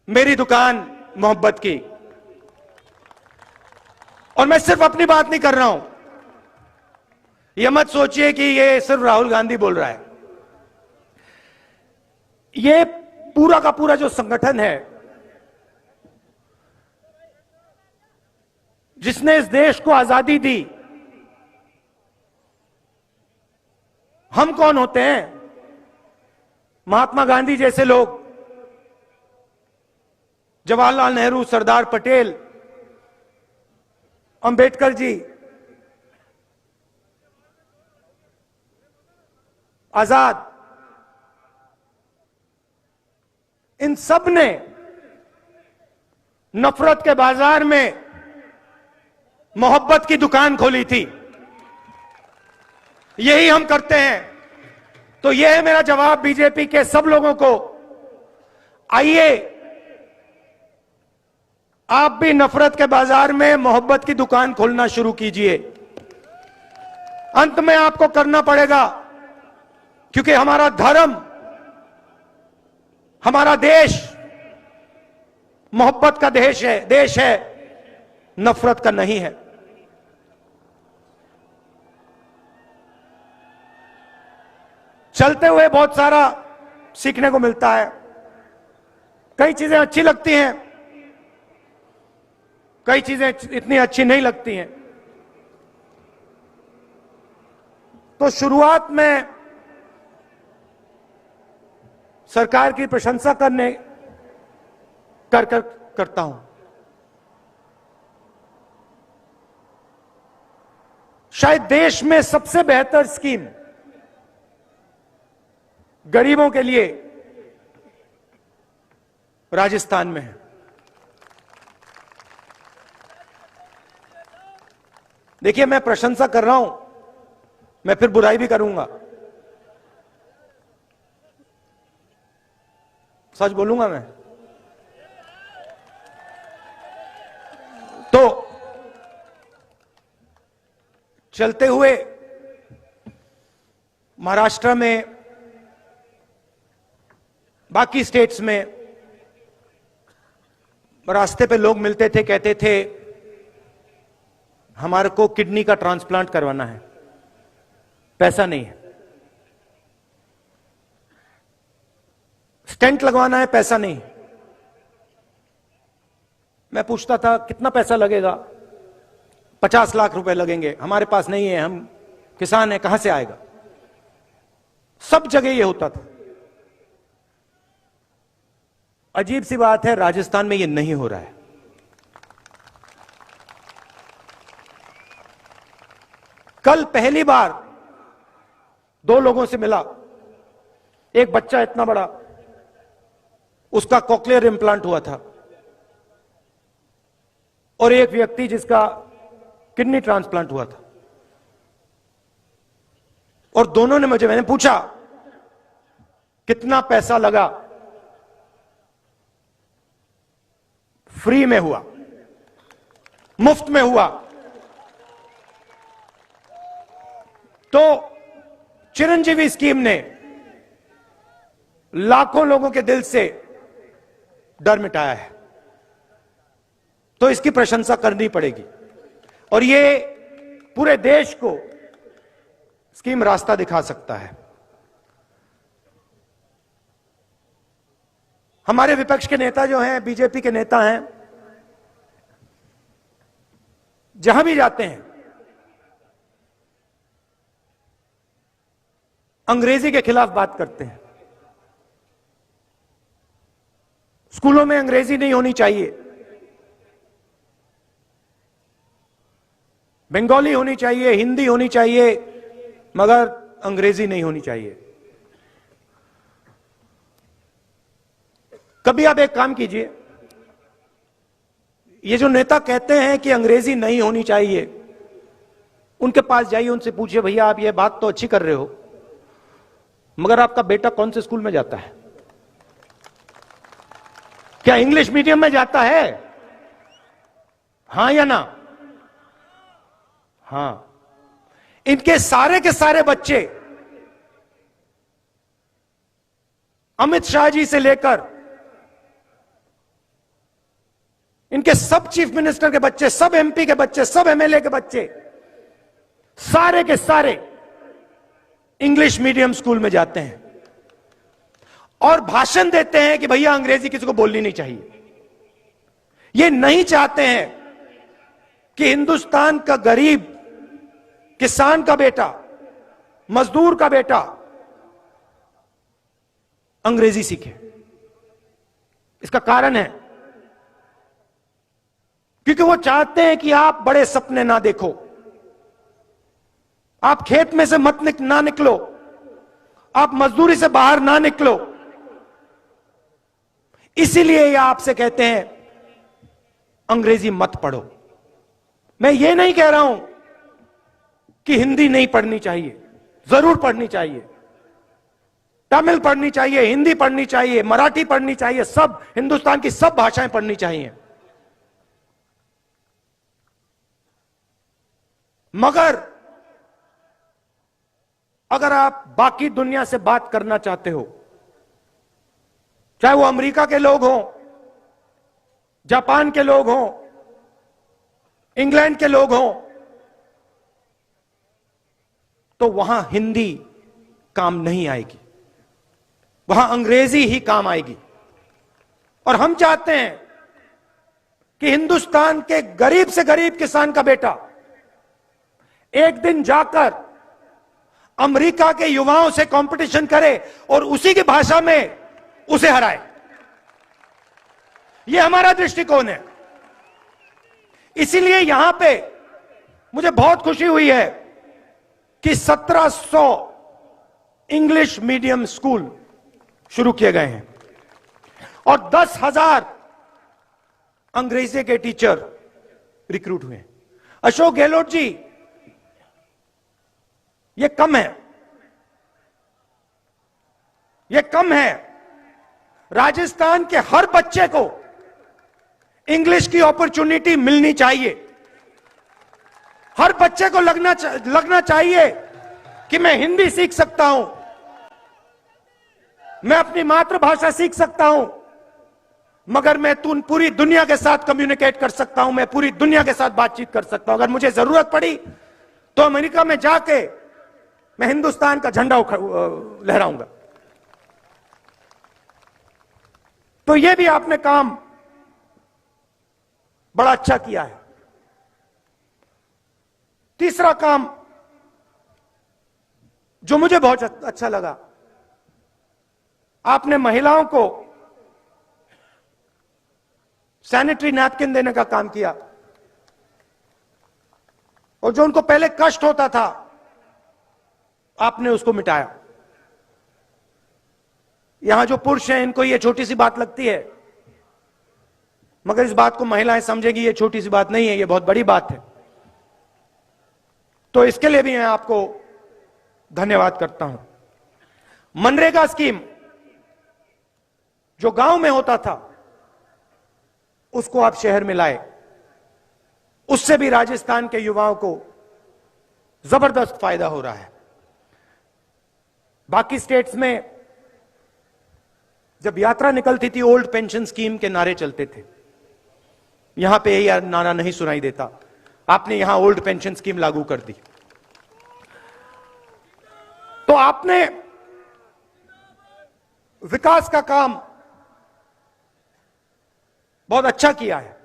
मेरी दुकान मोहब्बत की। और मैं सिर्फ अपनी बात नहीं कर रहा हूं, यह मत सोचिए कि ये सिर्फ राहुल गांधी बोल रहा है। ये पूरा का पूरा जो संगठन है, जिसने इस देश को आजादी दी, हम कौन होते हैं? महात्मा गांधी जैसे लोग, जवाहरलाल नेहरू, सरदार पटेल, अंबेडकर जी, आजाद, इन सब ने नफरत के बाजार में मोहब्बत की दुकान खोली थी। यही हम करते हैं। तो यह है मेरा जवाब बीजेपी के सब लोगों को। आइए आप भी नफरत के बाजार में मोहब्बत की दुकान खोलना शुरू कीजिए। अंत में आपको करना पड़ेगा, क्योंकि हमारा धर्म, हमारा देश मोहब्बत का देश है, नफरत का नहीं है। चलते हुए बहुत सारा सीखने को मिलता है। कई चीजें अच्छी लगती हैं, कई चीजें इतनी अच्छी नहीं लगती हैं। तो शुरुआत में सरकार की प्रशंसा करता हूं। शायद देश में सबसे बेहतर स्कीम गरीबों के लिए राजस्थान में है। देखिए, मैं प्रशंसा कर रहा हूं, मैं फिर बुराई भी करूंगा, सच बोलूंगा मैं। तो चलते हुए महाराष्ट्र में, बाकी स्टेट्स में रास्ते पे लोग मिलते थे, कहते थे हमारे को किडनी का ट्रांसप्लांट करवाना है, पैसा नहीं है। स्टेंट लगवाना है, पैसा नहीं। मैं पूछता था कितना पैसा लगेगा? 50 लाख रुपए लगेंगे। हमारे पास नहीं है, हम किसान हैं, कहां से आएगा? सब जगह ये होता था। अजीब सी बात है, राजस्थान में ये नहीं हो रहा है। कल पहली बार 2 लोगों से मिला। एक बच्चा इतना बड़ा, उसका कॉक्लियर इम्प्लांट हुआ था, और एक व्यक्ति जिसका किडनी ट्रांसप्लांट हुआ था। और दोनों ने मैंने पूछा कितना पैसा लगा? फ्री में हुआ, मुफ्त में हुआ। तो चिरंजीवी स्कीम ने लाखों लोगों के दिल से डर मिटाया है, तो इसकी प्रशंसा करनी पड़ेगी। और ये पूरे देश को स्कीम रास्ता दिखा सकता है। हमारे विपक्ष के नेता जो हैं, बीजेपी के नेता हैं, जहां भी जाते हैं अंग्रेजी के खिलाफ बात करते हैं। स्कूलों में अंग्रेजी नहीं होनी चाहिए, बंगाली होनी चाहिए, हिंदी होनी चाहिए, मगर अंग्रेजी नहीं होनी चाहिए। कभी आप एक काम कीजिए, ये जो नेता कहते हैं कि अंग्रेजी नहीं होनी चाहिए, उनके पास जाइए, उनसे पूछिए भैया आप ये बात तो अच्छी कर रहे हो, मगर आपका बेटा कौन से स्कूल में जाता है? क्या इंग्लिश मीडियम में जाता है? हां या ना? हां। इनके सारे के सारे बच्चे अमित शाह जी से लेकर इनके सब चीफ मिनिस्टर के बच्चे, सब एमपी के बच्चे, सब एमएलए के बच्चे, सारे के सारे इंग्लिश मीडियम स्कूल में जाते हैं और भाषण देते हैं कि भैया अंग्रेजी किसी को बोलनी नहीं चाहिए। ये नहीं चाहते हैं कि हिंदुस्तान का गरीब किसान का बेटा, मजदूर का बेटा अंग्रेजी सीखे। इसका कारण है क्योंकि वो चाहते हैं कि आप बड़े सपने ना देखो, आप खेत में से ना निकलो, आप मजदूरी से बाहर ना निकलो। इसीलिए ये आपसे कहते हैं अंग्रेजी मत पढ़ो। मैं ये नहीं कह रहा हूं कि हिंदी नहीं पढ़नी चाहिए, जरूर पढ़नी चाहिए, तमिल पढ़नी चाहिए, हिंदी पढ़नी चाहिए, मराठी पढ़नी चाहिए, सब हिंदुस्तान की सब भाषाएं पढ़नी चाहिए। मगर अगर आप बाकी दुनिया से बात करना चाहते हो, चाहे वो अमेरिका के लोग हों, जापान के लोग हों, इंग्लैंड के लोग हों, तो वहां हिंदी काम नहीं आएगी, वहां अंग्रेजी ही काम आएगी। और हम चाहते हैं कि हिंदुस्तान के गरीब से गरीब किसान का बेटा एक दिन जाकर अमेरिका के युवाओं से कंपटीशन करे और उसी की भाषा में उसे हराए। यह हमारा दृष्टिकोण है। इसीलिए यहां पे मुझे बहुत खुशी हुई है कि 1700 इंग्लिश मीडियम स्कूल शुरू किए गए हैं और 10,000 अंग्रेजी के टीचर रिक्रूट हुए हैं। अशोक गहलोत जी, ये कम है, ये कम है। राजस्थान के हर बच्चे को इंग्लिश की अपॉर्चुनिटी मिलनी चाहिए। हर बच्चे को लगना चाहिए कि मैं हिंदी सीख सकता हूं, मैं अपनी मातृभाषा सीख सकता हूं, मगर मैं पूरी दुनिया के साथ कम्युनिकेट कर सकता हूं, मैं पूरी दुनिया के साथ बातचीत कर सकता हूं। अगर मुझे जरूरत पड़ी तो अमेरिका में जाके मैं हिंदुस्तान का झंडा लहराऊंगा। तो यह भी आपने काम बड़ा अच्छा किया है। तीसरा काम जो मुझे बहुत अच्छा लगा, आपने महिलाओं को सैनिटरी नैपकिन देने का काम किया और जो उनको पहले कष्ट होता था आपने उसको मिटाया। यहां जो पुरुष हैं इनको ये छोटी सी बात लगती है, मगर इस बात को महिलाएं समझेगी ये छोटी सी बात नहीं है, ये बहुत बड़ी बात है। तो इसके लिए भी मैं आपको धन्यवाद करता हूं। मनरेगा स्कीम जो गांव में होता था उसको आप शहर में लाए, उससे भी राजस्थान के युवाओं को जबरदस्त फायदा हो रहा है। बाकी स्टेट्स में जब यात्रा निकलती थी ओल्ड पेंशन स्कीम के नारे चलते थे, यहां पे यही नारा नहीं सुनाई देता। आपने यहां ओल्ड पेंशन स्कीम लागू कर दी, तो आपने विकास का काम बहुत अच्छा किया है।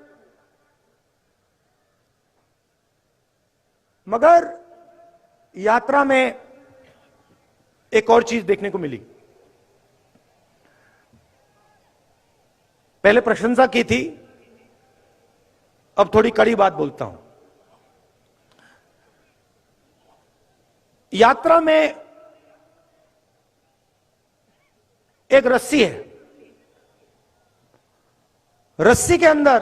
मगर यात्रा में एक और चीज देखने को मिली। पहले प्रशंसा की थी, अब थोड़ी कड़ी बात बोलता हूं। यात्रा में एक रस्सी है, रस्सी के अंदर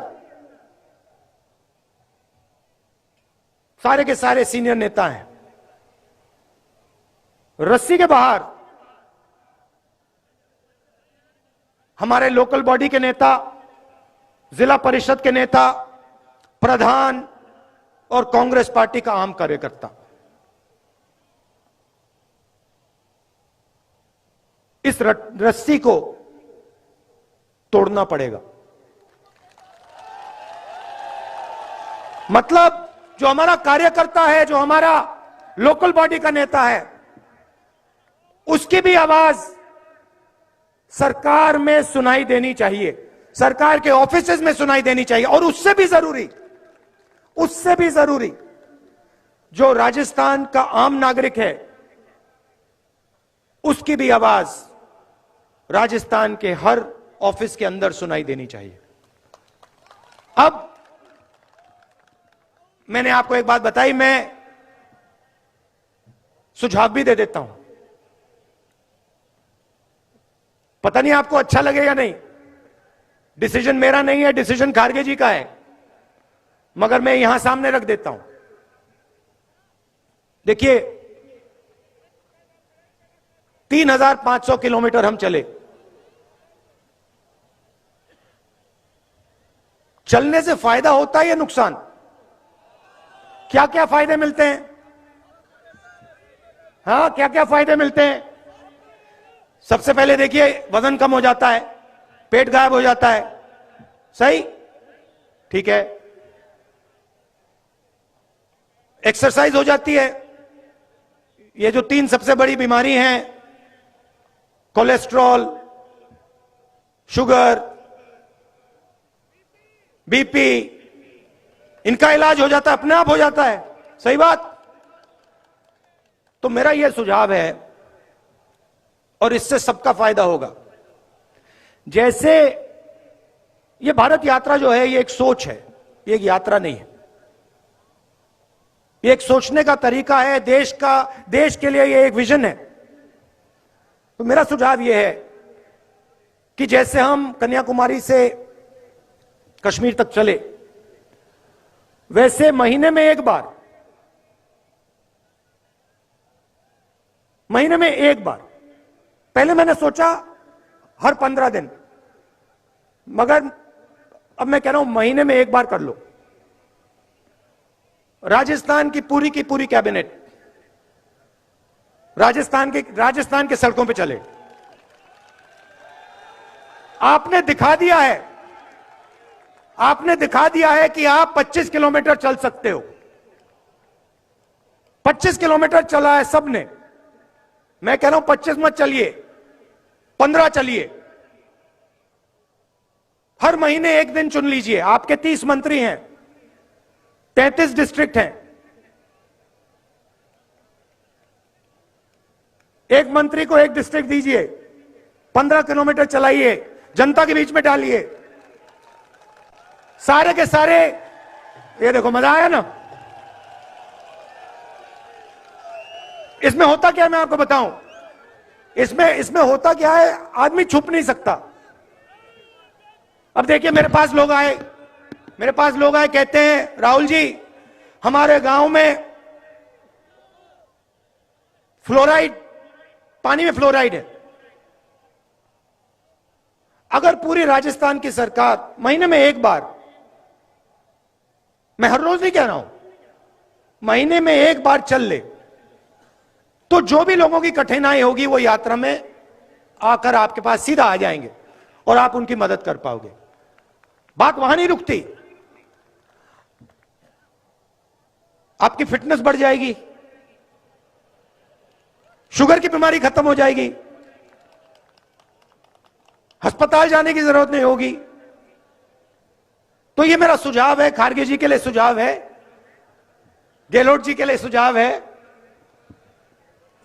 सारे के सारे सीनियर नेता हैं, रस्सी के बाहर हमारे लोकल बॉडी के नेता, जिला परिषद के नेता, प्रधान और कांग्रेस पार्टी का आम कार्यकर्ता। इस रस्सी को तोड़ना पड़ेगा। मतलब जो हमारा कार्यकर्ता है, जो हमारा लोकल बॉडी का नेता है, उसकी भी आवाज सरकार में सुनाई देनी चाहिए, सरकार के ऑफिसेज में सुनाई देनी चाहिए। और उससे भी जरूरी जो राजस्थान का आम नागरिक है, उसकी भी आवाज राजस्थान के हर ऑफिस के अंदर सुनाई देनी चाहिए। अब मैंने आपको एक बात बताई, मैं सुझाव भी दे देता हूं, पता नहीं आपको अच्छा लगे या नहीं। डिसीजन मेरा नहीं है, डिसीजन खारगे जी का है, मगर मैं यहां सामने रख देता हूं। देखिए, 3500 किलोमीटर हम चले। चलने से फायदा होता है या नुकसान? क्या क्या फायदे मिलते हैं? हाँ, क्या क्या फायदे मिलते हैं? सबसे पहले देखिए, वजन कम हो जाता है, पेट गायब हो जाता है, सही, ठीक है। एक्सरसाइज हो जाती है। ये जो 3 सबसे बड़ी बीमारी हैं, कोलेस्ट्रॉल, शुगर, बीपी, इनका इलाज हो जाता है, अपने आप हो जाता है, सही बात। तो मेरा यह सुझाव है, और इससे सबका फायदा होगा। जैसे ये भारत यात्रा जो है, ये एक सोच है, ये एक यात्रा नहीं है। ये एक सोचने का तरीका है, देश के लिए ये एक विजन है। तो मेरा सुझाव ये है कि जैसे हम कन्याकुमारी से कश्मीर तक चले, वैसे महीने में एक बार पहले मैंने सोचा हर 15 दिन, मगर अब मैं कह रहा हूं महीने में एक बार कर लो। राजस्थान की पूरी कैबिनेट राजस्थान के सड़कों पे चले। आपने दिखा दिया है कि आप 25 किलोमीटर चल सकते हो। 25 किलोमीटर चला है सबने। मैं कह रहा हूं 25 मत चलिए, 15 चलिए। हर महीने एक दिन चुन लीजिए। आपके 30 मंत्री हैं, 33 डिस्ट्रिक्ट हैं। एक मंत्री को एक डिस्ट्रिक्ट दीजिए, 15 किलोमीटर चलाइए, जनता के बीच में डालिए, सारे के सारे। ये देखो, मजा आया ना। इसमें होता क्या है मैं आपको बताऊं। इसमें होता क्या है, आदमी छुप नहीं सकता। अब देखिए, मेरे पास लोग आए, कहते हैं राहुल जी, हमारे गांव में पानी में फ्लोराइड है। अगर पूरी राजस्थान की सरकार महीने में एक बार, मैं हर रोज नहीं कह रहा हूं, महीने में एक बार चल ले, तो जो भी लोगों की कठिनाई होगी वो यात्रा में आकर आपके पास सीधा आ जाएंगे और आप उनकी मदद कर पाओगे। बात वहां नहीं रुकती। आपकी फिटनेस बढ़ जाएगी, शुगर की बीमारी खत्म हो जाएगी, अस्पताल जाने की जरूरत नहीं होगी। तो ये मेरा सुझाव है, खारगे जी के लिए सुझाव है, गहलोत जी के लिए सुझाव है।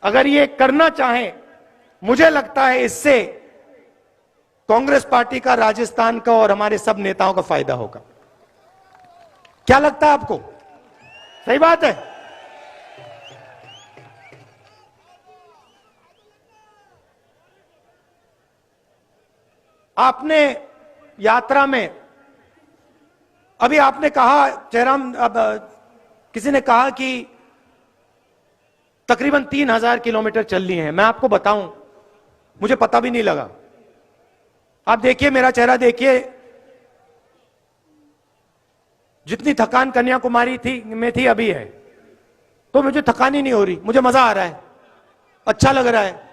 अगर ये करना चाहें, मुझे लगता है इससे कांग्रेस पार्टी का, राजस्थान का और हमारे सब नेताओं का फायदा होगा। क्या लगता है आपको? सही बात है। आपने यात्रा में, अभी आपने कहा, जयराम, अब किसी ने कहा कि तकरीबन 3000 किलोमीटर चल ली है। मैं आपको बताऊं, मुझे पता भी नहीं लगा। आप देखिए, मेरा चेहरा देखिए, जितनी थकान कन्याकुमारी में थी अभी है, तो मुझे थकान ही नहीं हो रही। मुझे मजा आ रहा है, अच्छा लग रहा है।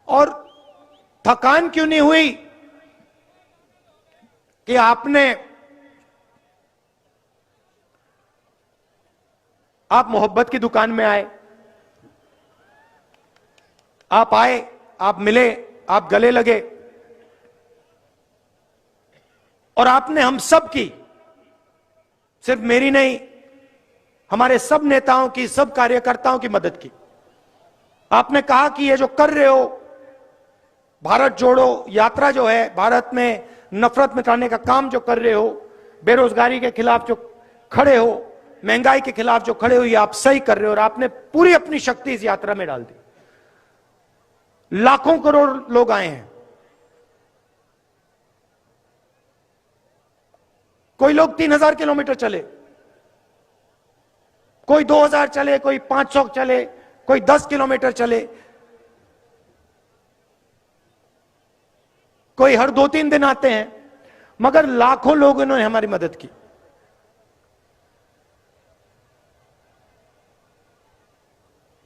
और थकान क्यों नहीं हुई कि आप मोहब्बत की दुकान में आए, आप मिले, आप गले लगे, और आपने हम सब की, सिर्फ मेरी नहीं, हमारे सब नेताओं की, सब कार्यकर्ताओं की मदद की। आपने कहा कि ये जो कर रहे हो, भारत जोड़ो यात्रा जो है, भारत में नफरत मिटाने का काम जो कर रहे हो, बेरोजगारी के खिलाफ जो खड़े हो, महंगाई के खिलाफ जो खड़े हो, ये आप सही कर रहे हो और आपने पूरी अपनी शक्ति इस यात्रा में डाल दी। लाखों करोड़ लोग आए हैं। कोई लोग 3000 किलोमीटर चले, कोई 2000 चले, कोई 500 चले, कोई 10 किलोमीटर चले, कोई हर 2-3 दिन आते हैं, मगर लाखों लोगों ने हमारी मदद की।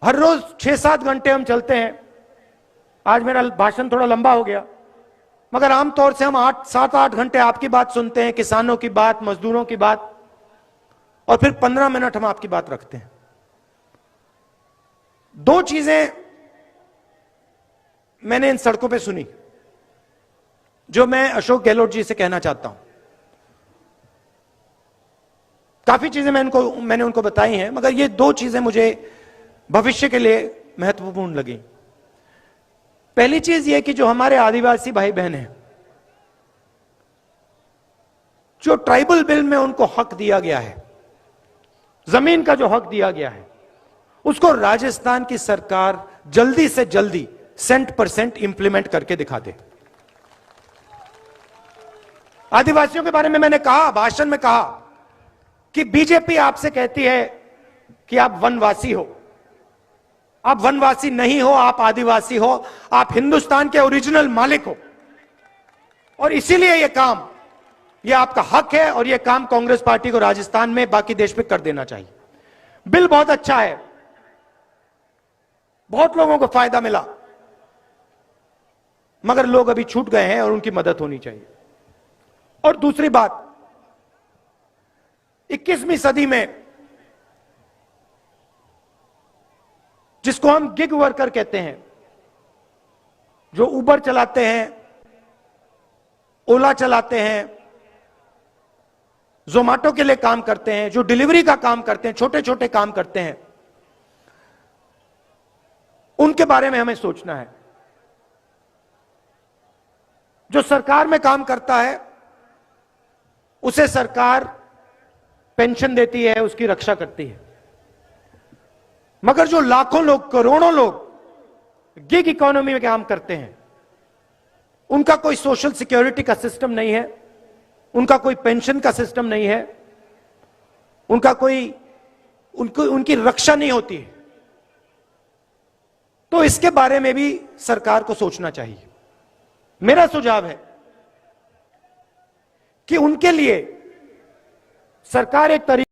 हर रोज 6-7 घंटे हम चलते हैं। आज मेरा भाषण थोड़ा लंबा हो गया, मगर आमतौर से हम 7-8 घंटे आपकी बात सुनते हैं, किसानों की बात, मजदूरों की बात, और फिर 15 मिनट हम आपकी बात रखते हैं। 2 चीजें मैंने इन सड़कों पे सुनी जो मैं अशोक गहलोत जी से कहना चाहता हूं। काफी चीजें मैंने उनको बताई हैं, मगर ये 2 चीजें मुझे भविष्य के लिए महत्वपूर्ण लगी। पहली चीज ये कि जो हमारे आदिवासी भाई बहन हैं, जो ट्राइबल बिल में उनको हक दिया गया है, जमीन का जो हक दिया गया है, उसको राजस्थान की सरकार जल्दी से जल्दी 100% इंप्लीमेंट करके दिखा दे। आदिवासियों के बारे में मैंने कहा, भाषण में कहा कि बीजेपी आपसे कहती है कि आप वनवासी हो। आप वनवासी नहीं हो, आप आदिवासी हो, आप हिंदुस्तान के ओरिजिनल मालिक हो, और इसीलिए यह काम, यह आपका हक है, और यह काम कांग्रेस पार्टी को राजस्थान में, बाकी देश में कर देना चाहिए। बिल बहुत अच्छा है, बहुत लोगों को फायदा मिला, मगर लोग अभी छूट गए हैं और उनकी मदद होनी चाहिए। और दूसरी बात, 21वीं सदी में जिसको हम गिग वर्कर कहते हैं, जो उबर चलाते हैं, ओला चलाते हैं, जोमेटो के लिए काम करते हैं, जो डिलीवरी का काम करते हैं, छोटे छोटे काम करते हैं, उनके बारे में हमें सोचना है। जो सरकार में काम करता है उसे सरकार पेंशन देती है, उसकी रक्षा करती है, मगर जो लाखों लोग, करोड़ों लोग गिग इकोनॉमी में काम करते हैं, उनका कोई सोशल सिक्योरिटी का सिस्टम नहीं है, उनका कोई पेंशन का सिस्टम नहीं है, उनका कोई उनकी रक्षा नहीं होती है। तो इसके बारे में भी सरकार को सोचना चाहिए। मेरा सुझाव है कि उनके लिए सरकार एक तरीके